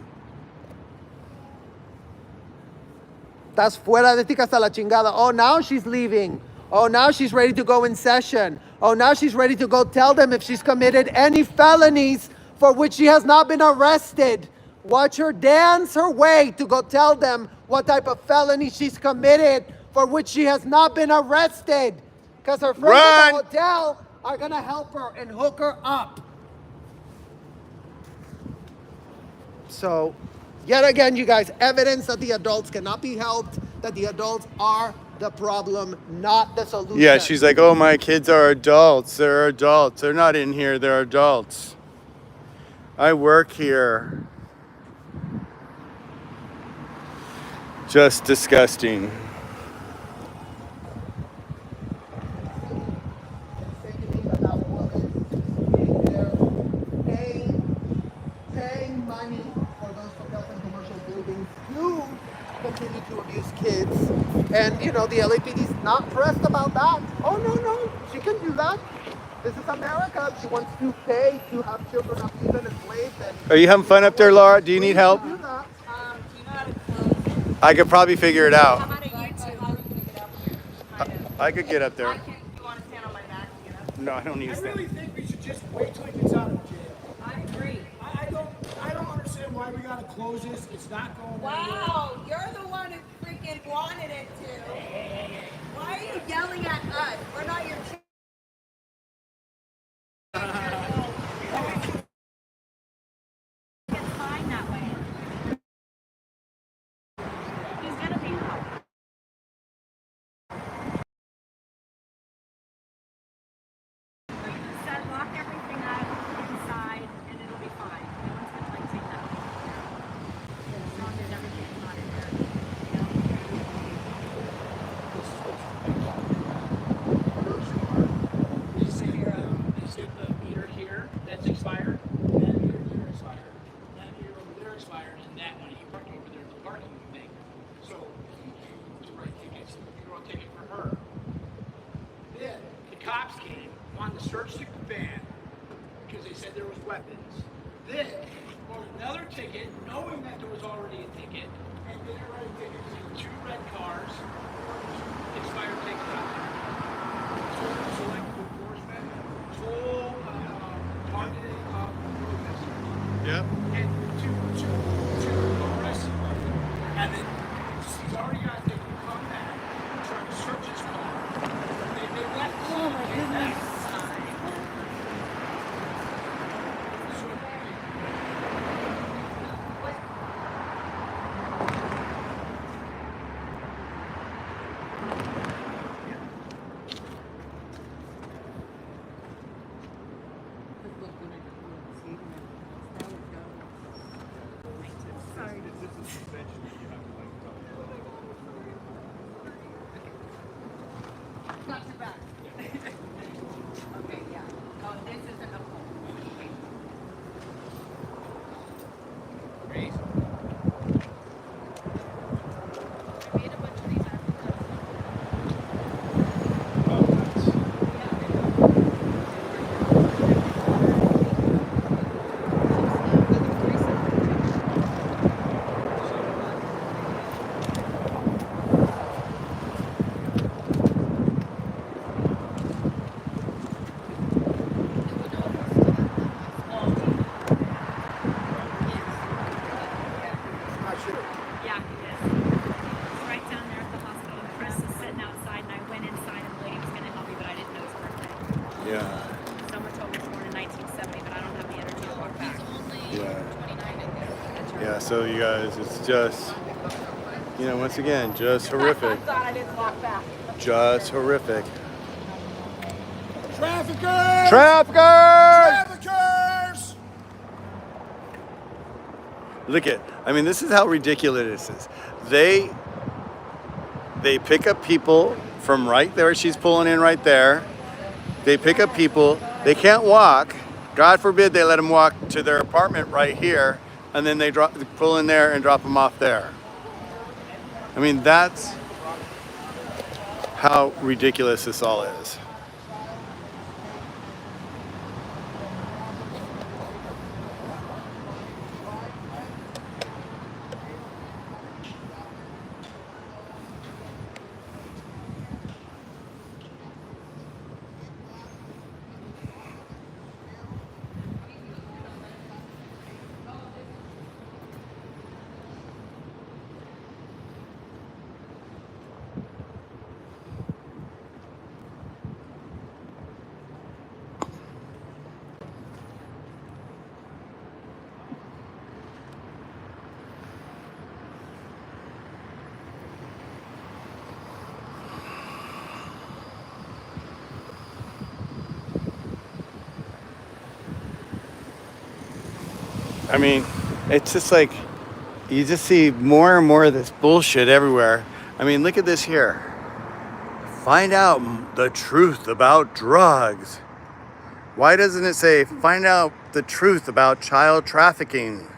Estás fuera de ética hasta la chingada. Oh, now she's leaving. Oh, now she's ready to go in session. Oh, now she's ready to go tell them if she's committed any felonies for which she has not been arrested. Watch her dance her way to go tell them what type of felony she's committed for which she has not been arrested. Because her friends at the hotel are going to help her and hook her up. So, yet again, you guys, evidence that the adults cannot be helped, that the adults are the problem, not the solution. Yeah, she's like, oh, my kids are adults. They're adults. They're not in here. They're adults. I work here. Just disgusting. Paying money for those hotels and commercial buildings to continue to abuse kids. And, you know, the LAPD is not pressed about that. Oh, no, she can do that. This is America. She wants to pay to have children abused and enslaved. Are you having fun up there, Laura? Do you need help? Do you know how to close it? I could probably figure it How out. about a YouTube? How can you get up here? I could get up I there. can. You want to stand on my back to get up? No, I don't need I to really stand. think we should just wait till he gets out of jail. I agree. I don't understand why we gotta close this. It's not going anywhere. Wow, you're the one who freaking wanted it to. Why are you yelling at us? We're not your children. It's fine that way. He's gonna be out. Said lock everything up inside and it'll be fine. No one's gonna like take that. As long as everything's not in there. Is it the meter here that's expired? That meter there expired. That meter over there expired, and that one you parked over there, the parking thing. So, to write tickets, you wrote a ticket for her. Then the cops came, wanted to search the van because they said there was weapons. Then wrote another ticket, knowing that there was already a ticket, and did it right Not too bad. Okay, yeah. Oh, this isn't a hole. Okay. Great. I made a bunch of these after Oh, nice. Yeah, it is. It's right down there at the hospital. And Chris is sitting outside, and I went inside, and the lady was going to help me, but I didn't know his birthday. Yeah. Someone told me he was born in 1970, but I don't have the energy to walk back. Yeah. Yeah, so you guys, it's just, you know, once again, just horrific. I'm glad I didn't walk back. Just horrific. Traffickers! Traffickers! Traffickers! Look at, I mean, this is how ridiculous this is. They pick up people from right there. She's pulling in right there. They pick up people. They can't walk. God forbid they let them walk to their apartment right here, and then they pull in there and drop them off there. I mean, that's how ridiculous this all is. I mean, it's just like, you just see more and more of this bullshit everywhere. I mean, look at this here. Find out the truth about drugs. Why doesn't it say, find out the truth about child trafficking?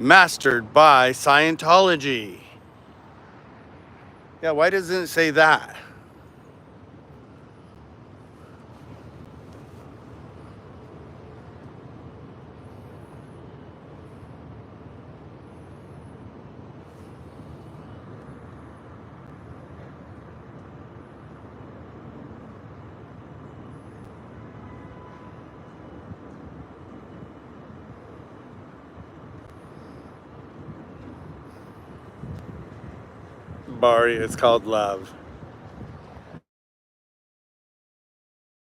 Mastered by Scientology. Yeah, why doesn't it say that? Bari, it's called love.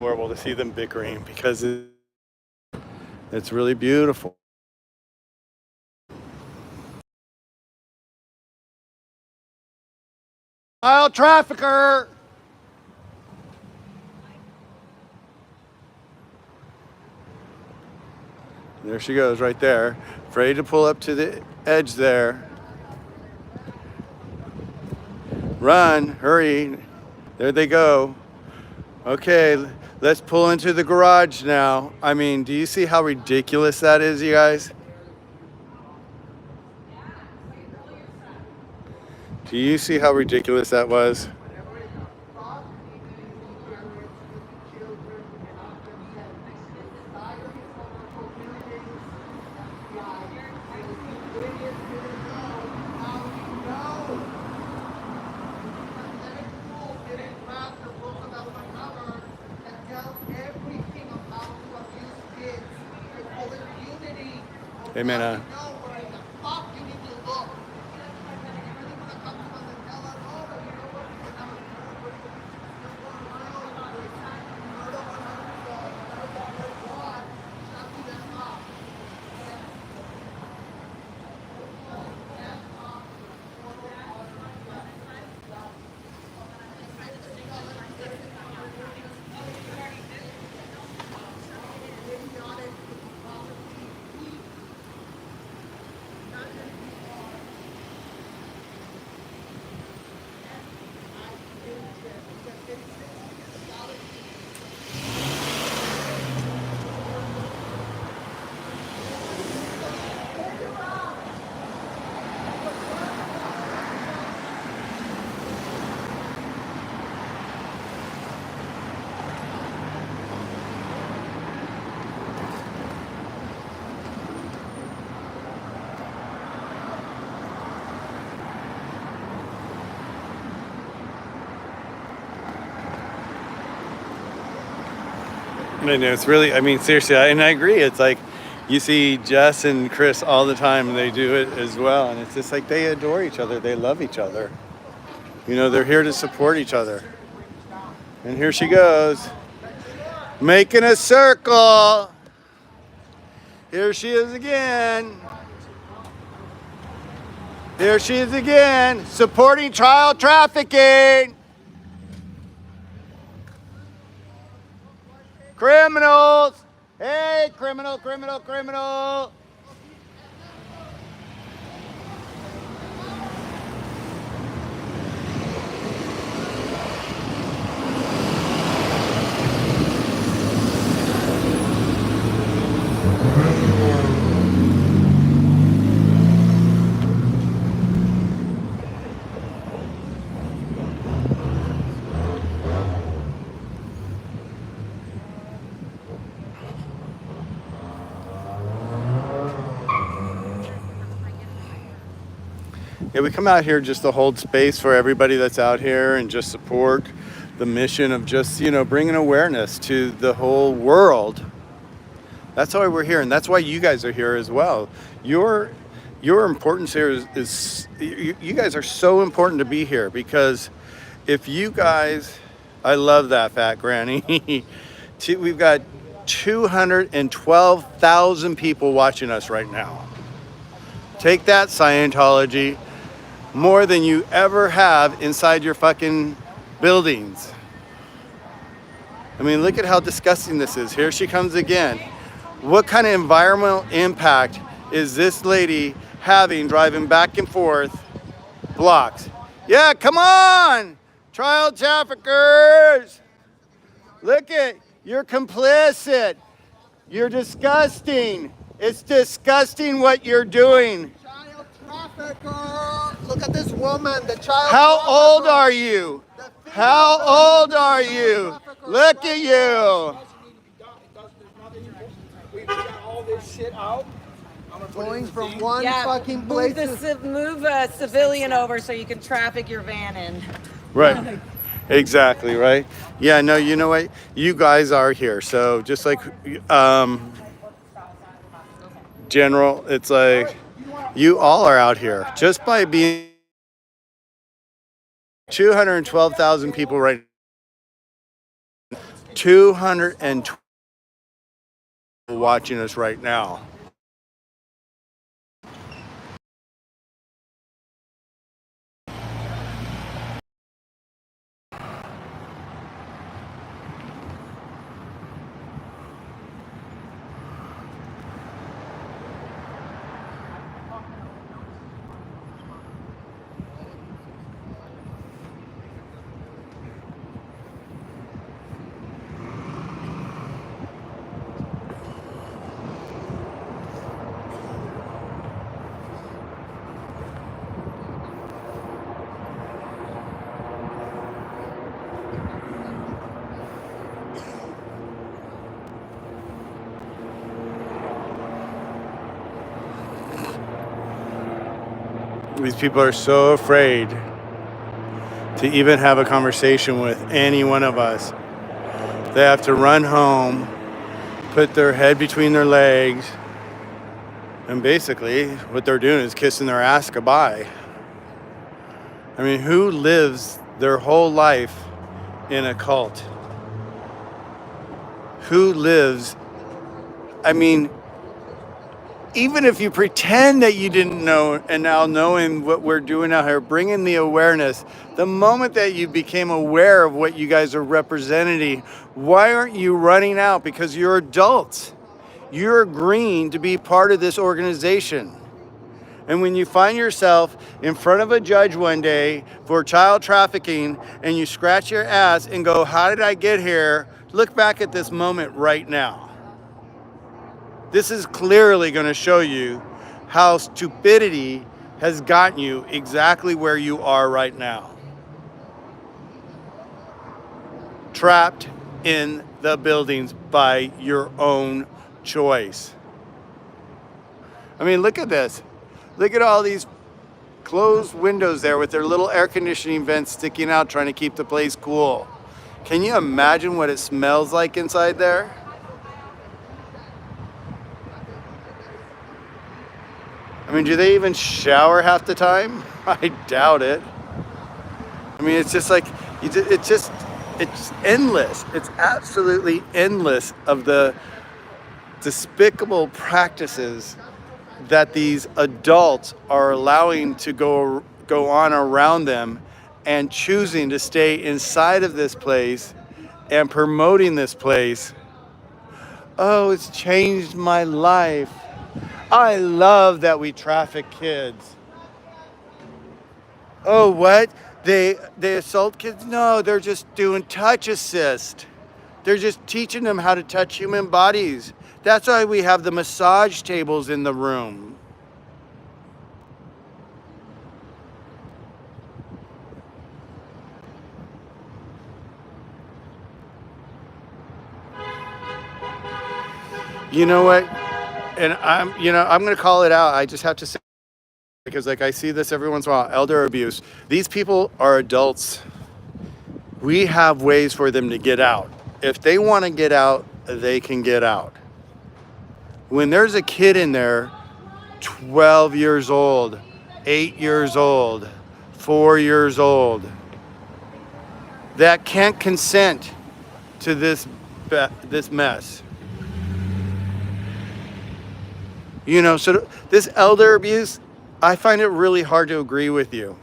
Horrible to see them bickering because it's really beautiful. Child trafficker! There she goes right there, afraid to pull up to the edge there. Run, hurry. There they go. Okay, let's pull into the garage now. I mean, do you see how ridiculous that is, you guys? Do you see how ridiculous that was? Amen. And it's really, I mean, seriously, and I agree. It's like you see Jess and Chris all the time, and they do it as well. And it's just like they adore each other. They love each other. You know, they're here to support each other. And here she goes, making a circle. Here she is again. Here she is again, supporting child trafficking. Criminals. Hey, criminal, criminal, criminal. Yeah, we come out here just to hold space for everybody that's out here and just support the mission of just, you know, bringing awareness to the whole world. That's why we're here, and that's why you guys are here as well. Your importance here is you guys are so important to be here, because if you guys, I love that fat granny. We've got 212,000 people watching us right now. Take that, Scientology. More than you ever have inside your fucking buildings. I mean, look at how disgusting this is. Here she comes again. What kind of environmental impact is this lady having driving back and forth blocks? Yeah, come on, child traffickers. Look at, you're complicit. You're disgusting. It's disgusting what you're doing. Child trafficker. Look at this woman, the child How trafficker. old are you? How old are you? Look at you. We got all this shit out. I'm gonna put it in Going the from thing. one fucking place to Move a civilian over so you can traffic your van in. Right. Exactly, right? Yeah, no, you know what? You guys are here. So just like General, it's like you all are out here. Just by being 212,000 people right now. 212 watching us right now. These people are so afraid to even have a conversation with any one of us. They have to run home, put their head between their legs, and basically what they're doing is kissing their ass goodbye. I mean, who lives their whole life in a cult? Who lives, I mean, even if you pretend that you didn't know, and now knowing what we're doing out here, bringing the awareness, the moment that you became aware of what you guys are representing, why aren't you running out? Because you're adults. You're agreeing to be part of this organization. And when you find yourself in front of a judge one day for child trafficking and you scratch your ass and go, how did I get here? Look back at this moment right now. This is clearly going to show you how stupidity has gotten you exactly where you are right now. Trapped in the buildings by your own choice. I mean, look at this. Look at all these closed windows there with their little air conditioning vents sticking out trying to keep the place cool. Can you imagine what it smells like inside there? I mean, do they even shower half the time? I doubt it. I mean, it's just like, it's endless. It's absolutely endless of the despicable practices that these adults are allowing to go on around them, and choosing to stay inside of this place and promoting this place. Oh, it's changed my life. I love that we traffic kids. Oh, what? They assault kids? No, they're just doing touch assist. They're just teaching them how to touch human bodies. That's why we have the massage tables in the room. You know what? And I'm going to call it out. I just have to say, because like I see this every once in a while, elder abuse. These people are adults. We have ways for them to get out. If they want to get out, they can get out. When there's a kid in there, 12 years old, 8 years old, 4 years old, that can't consent to this mess. So this elder abuse, I find it really hard to agree with you.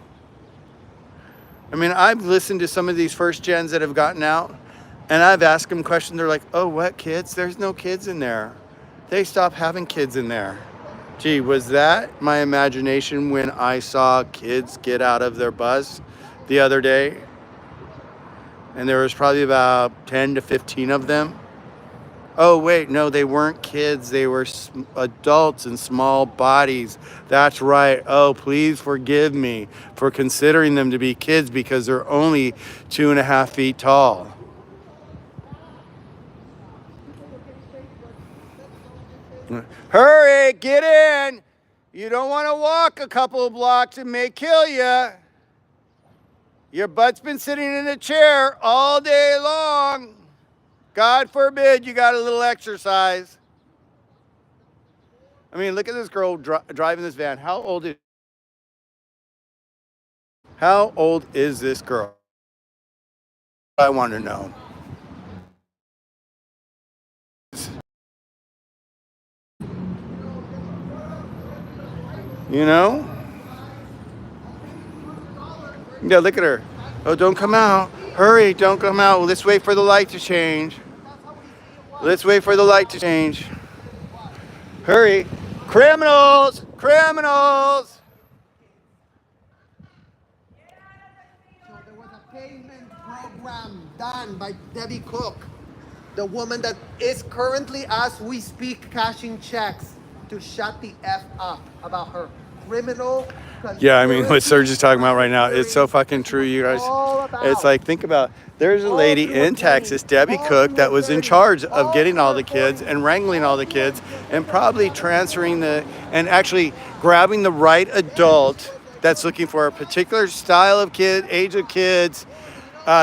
I mean, I've listened to some of these first gens that have gotten out, and I've asked them questions. They're like, oh, what kids? There's no kids in there. They stopped having kids in there. Gee, was that my imagination when I saw kids get out of their bus the other day? And there was probably about 10 to 15 of them. Oh, wait, no, they weren't kids. They were adults in small bodies. That's right. Oh, please forgive me for considering them to be kids because they're only 2.5 feet tall. Hurry, get in. You don't want to walk a couple of blocks, it may kill you. Your butt's been sitting in a chair all day long. God forbid you got a little exercise. I mean, look at this girl driving this van. How old is this girl? I want to know. You know? Yeah, look at her. Oh, don't come out. Hurry, don't come out. Let's wait for the light to change. Let's wait for the light to change. Hurry. Criminals! Criminals! So there was a payment program done by Debbie Cook, the woman that is currently, as we speak, cashing checks to shut the F up about her criminal. Yeah, I mean, what Serge is talking about right now, it's so fucking true, you guys. It's like, think about, there's a lady in Texas, Debbie Cook, that was in charge of getting all the kids and wrangling all the kids and probably transferring and actually grabbing the right adult that's looking for a particular style of kid, age of kids,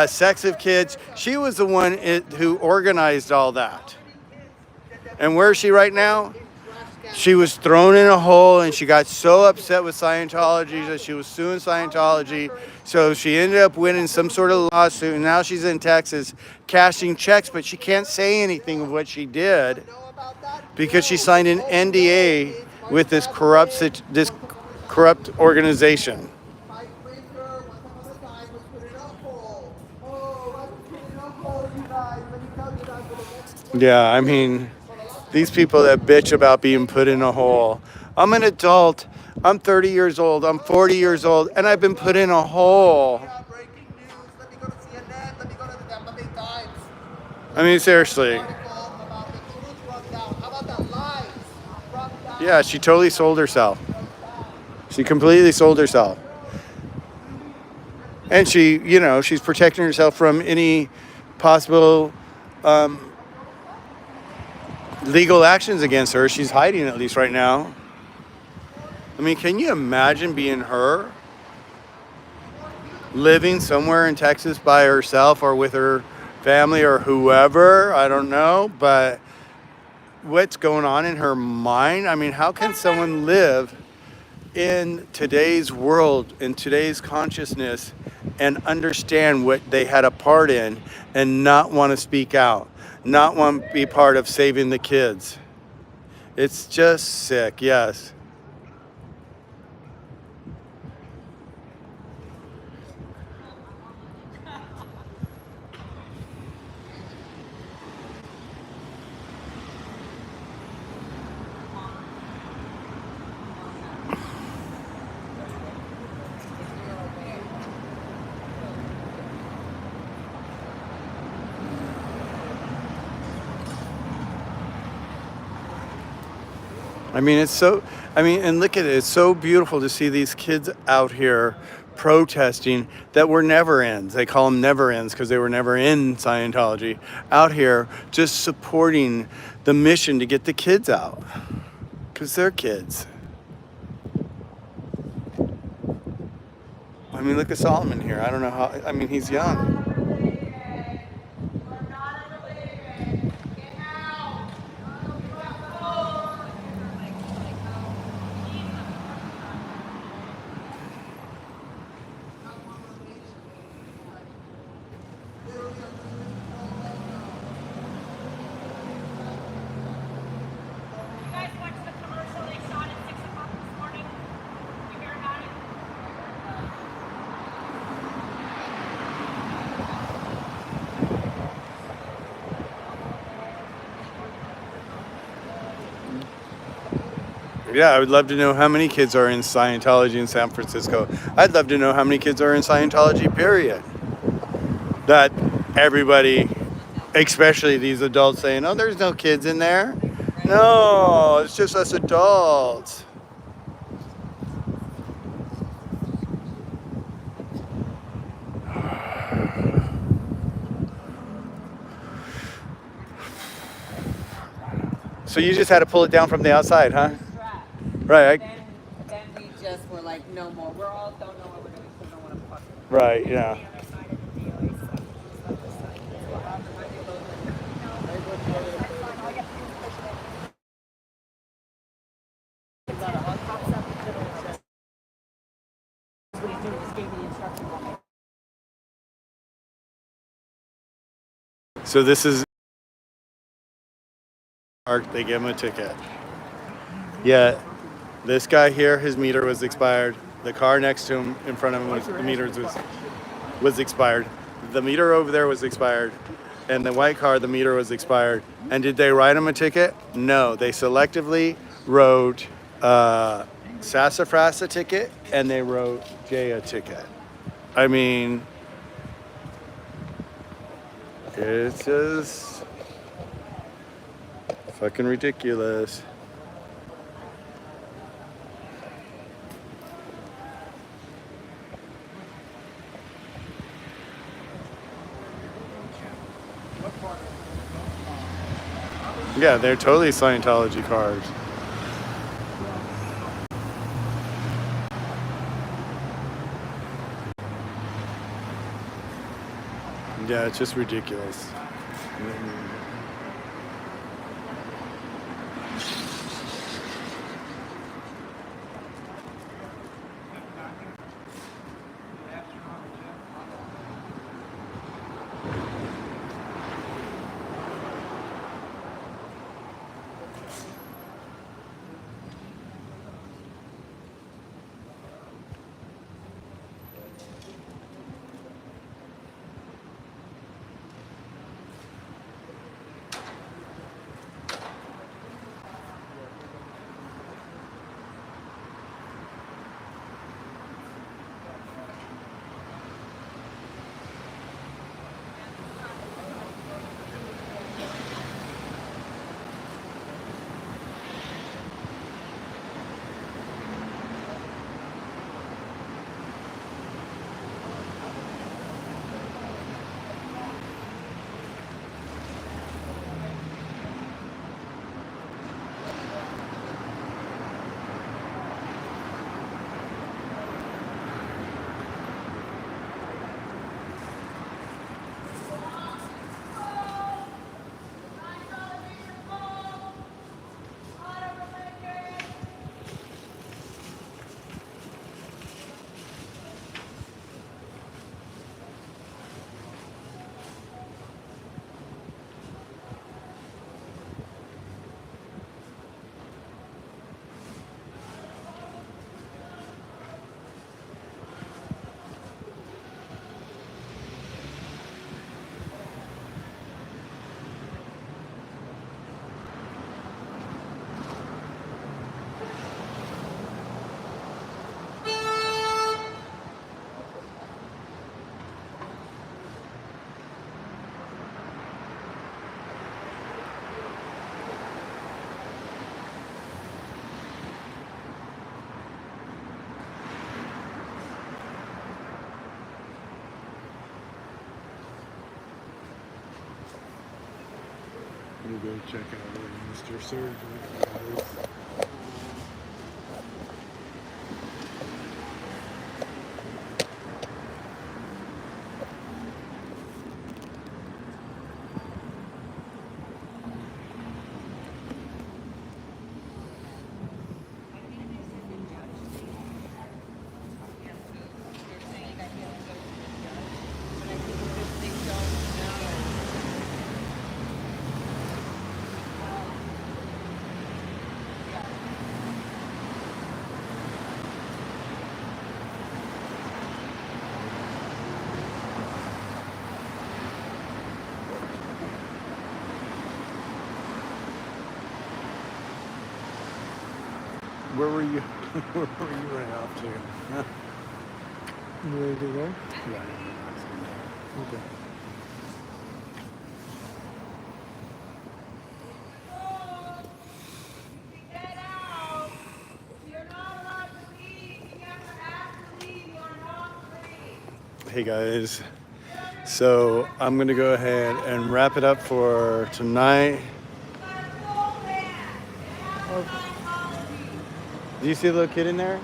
sex of kids. She was the one who organized all that. And where is she right now? She was thrown in a hole, and she got so upset with Scientology that she was suing Scientology. So she ended up winning some sort of lawsuit, and now she's in Texas cashing checks, but she can't say anything of what she did because she signed an NDA with this corrupt organization. Yeah, I mean, these people that bitch about being put in a hole. I'm an adult. I'm 30 years old. I'm 40 years old, and I've been put in a hole. I mean, seriously. Yeah, she totally sold herself. She completely sold herself. And she's protecting herself from any possible legal actions against her. She's hiding, at least right now. I mean, can you imagine being her? Living somewhere in Texas by herself or with her family or whoever, I don't know, but what's going on in her mind? I mean, how can someone live in today's world, in today's consciousness, and understand what they had a part in and not want to speak out, not want to be part of saving the kids. It's just sick, yes. I mean, and look at it. It's so beautiful to see these kids out here protesting that were never ends. They call them never ends because they were never in Scientology. Out here just supporting the mission to get the kids out because they're kids. I mean, look at Solomon here. I don't know how, I mean, he's young. You guys watched the commercial they shot at 6 o'clock this morning? You hear about it? Yeah, I would love to know how many kids are in Scientology in San Francisco. I'd love to know how many kids are in Scientology, period. That everybody, especially these adults, saying, oh, there's no kids in there. No, it's just us adults. So you just had to pull it down from the outside, huh? Right, Then we just were like, no more. We're all don't know what we're doing, so don't want to fuck. right, yeah. The other side of the DOA stuff. Just the other side. That's fine. All you have to do is push it in. Pops up in the middle of it. What he's doing is gave me the instruction on it. So this is they give him a ticket. Yeah, this guy here, his meter was expired. The car next to him, in front of him, the meter was expired. The meter over there was expired, and the white car, the meter was expired. And did they write him a ticket? No, they selectively wrote Sassafras a ticket, and they wrote Jay a ticket. I mean, it's just fucking ridiculous. Yeah, they're totally Scientology cars. Yeah, it's just ridiculous. gonna go check out Mr. Surgery, guys. Where were you? Where were you running off to? You ready to go? Yeah. Okay. Get out! You're not allowed to leave. You never asked to leave. You are not free. Hey guys. So I'm gonna go ahead and wrap it up for tonight. Do you see a little kid in there?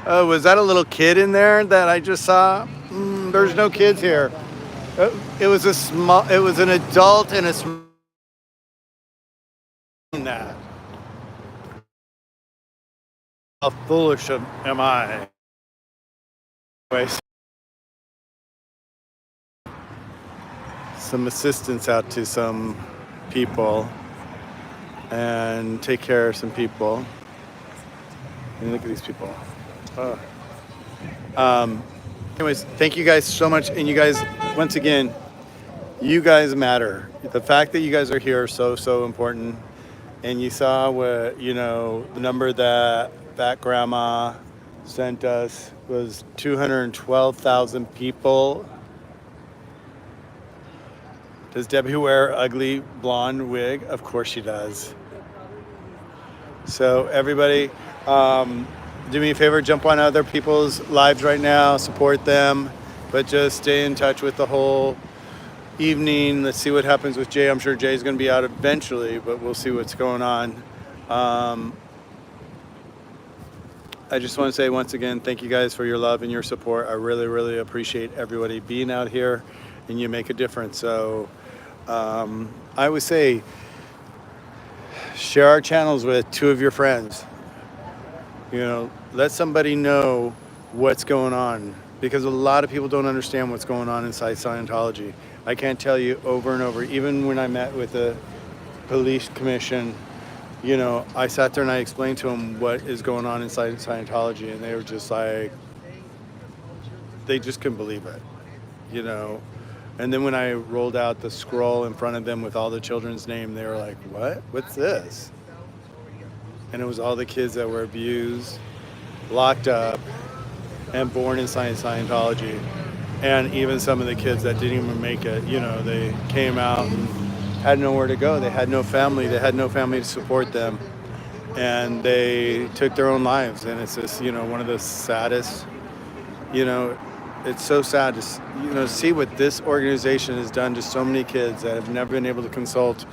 Oh, was that a little kid in there that I just saw? There's no kids here. It was an adult and a small that. How foolish am I? Anyways, some assistance out to some people and take care of some people. And look at these people. Oh. Anyways, thank you guys so much. And you guys, once again, you guys matter. The fact that you guys are here is so important. And you saw what, the number that grandma sent us was 212,000 people. Does Debbie wear ugly blonde wig? Of course she does. So everybody, do me a favor, jump on other people's lives right now, support them, but just stay in touch with the whole evening. Let's see what happens with Jay. I'm sure Jay's going to be out eventually, but we'll see what's going on. I just want to say once again, thank you guys for your love and your support. I really appreciate everybody being out here, and you make a difference. So I would say share our channels with 2 of your friends. Let somebody know what's going on, because a lot of people don't understand what's going on inside Scientology. I can't tell you over and over, even when I met with the police commission, I sat there and I explained to them what is going on inside Scientology, and they were just like, they just couldn't believe it, And then when I rolled out the scroll in front of them with all the children's name, they were like, what? What's this? And it was all the kids that were abused, locked up, and born inside Scientology. And even some of the kids that didn't even make it, they came out and had nowhere to go. They had no family. They had no family to support them. And they took their own lives. And it's just, one of the saddest, it's so sad to, see what this organization has done to so many kids that have never been able to consult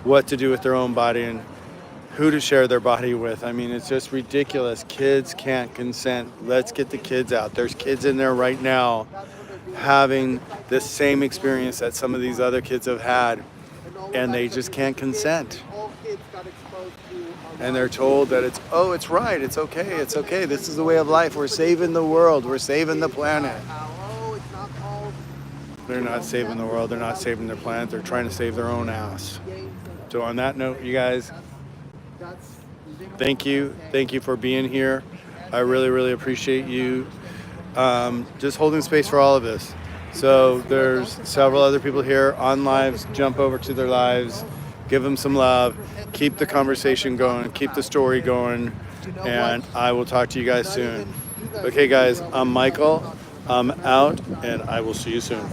what to do with their own body and who to share their body with. I mean, it's just ridiculous. Kids can't consent. Let's get the kids out. There's kids in there right now having the same experience that some of these other kids have had, and they just can't consent. And they're told that it's right, it's okay, this is the way of life. We're saving the world, we're saving the planet. They're not saving the world, they're not saving their planet, they're trying to save their own ass. So on that note, you guys, thank you for being here. I really appreciate you just holding space for all of us. So there's several other people here on lives. Jump over to their lives, give them some love, keep the conversation going, keep the story going, and I will talk to you guys soon. Okay guys, I'm Michael, I'm out, and I will see you soon.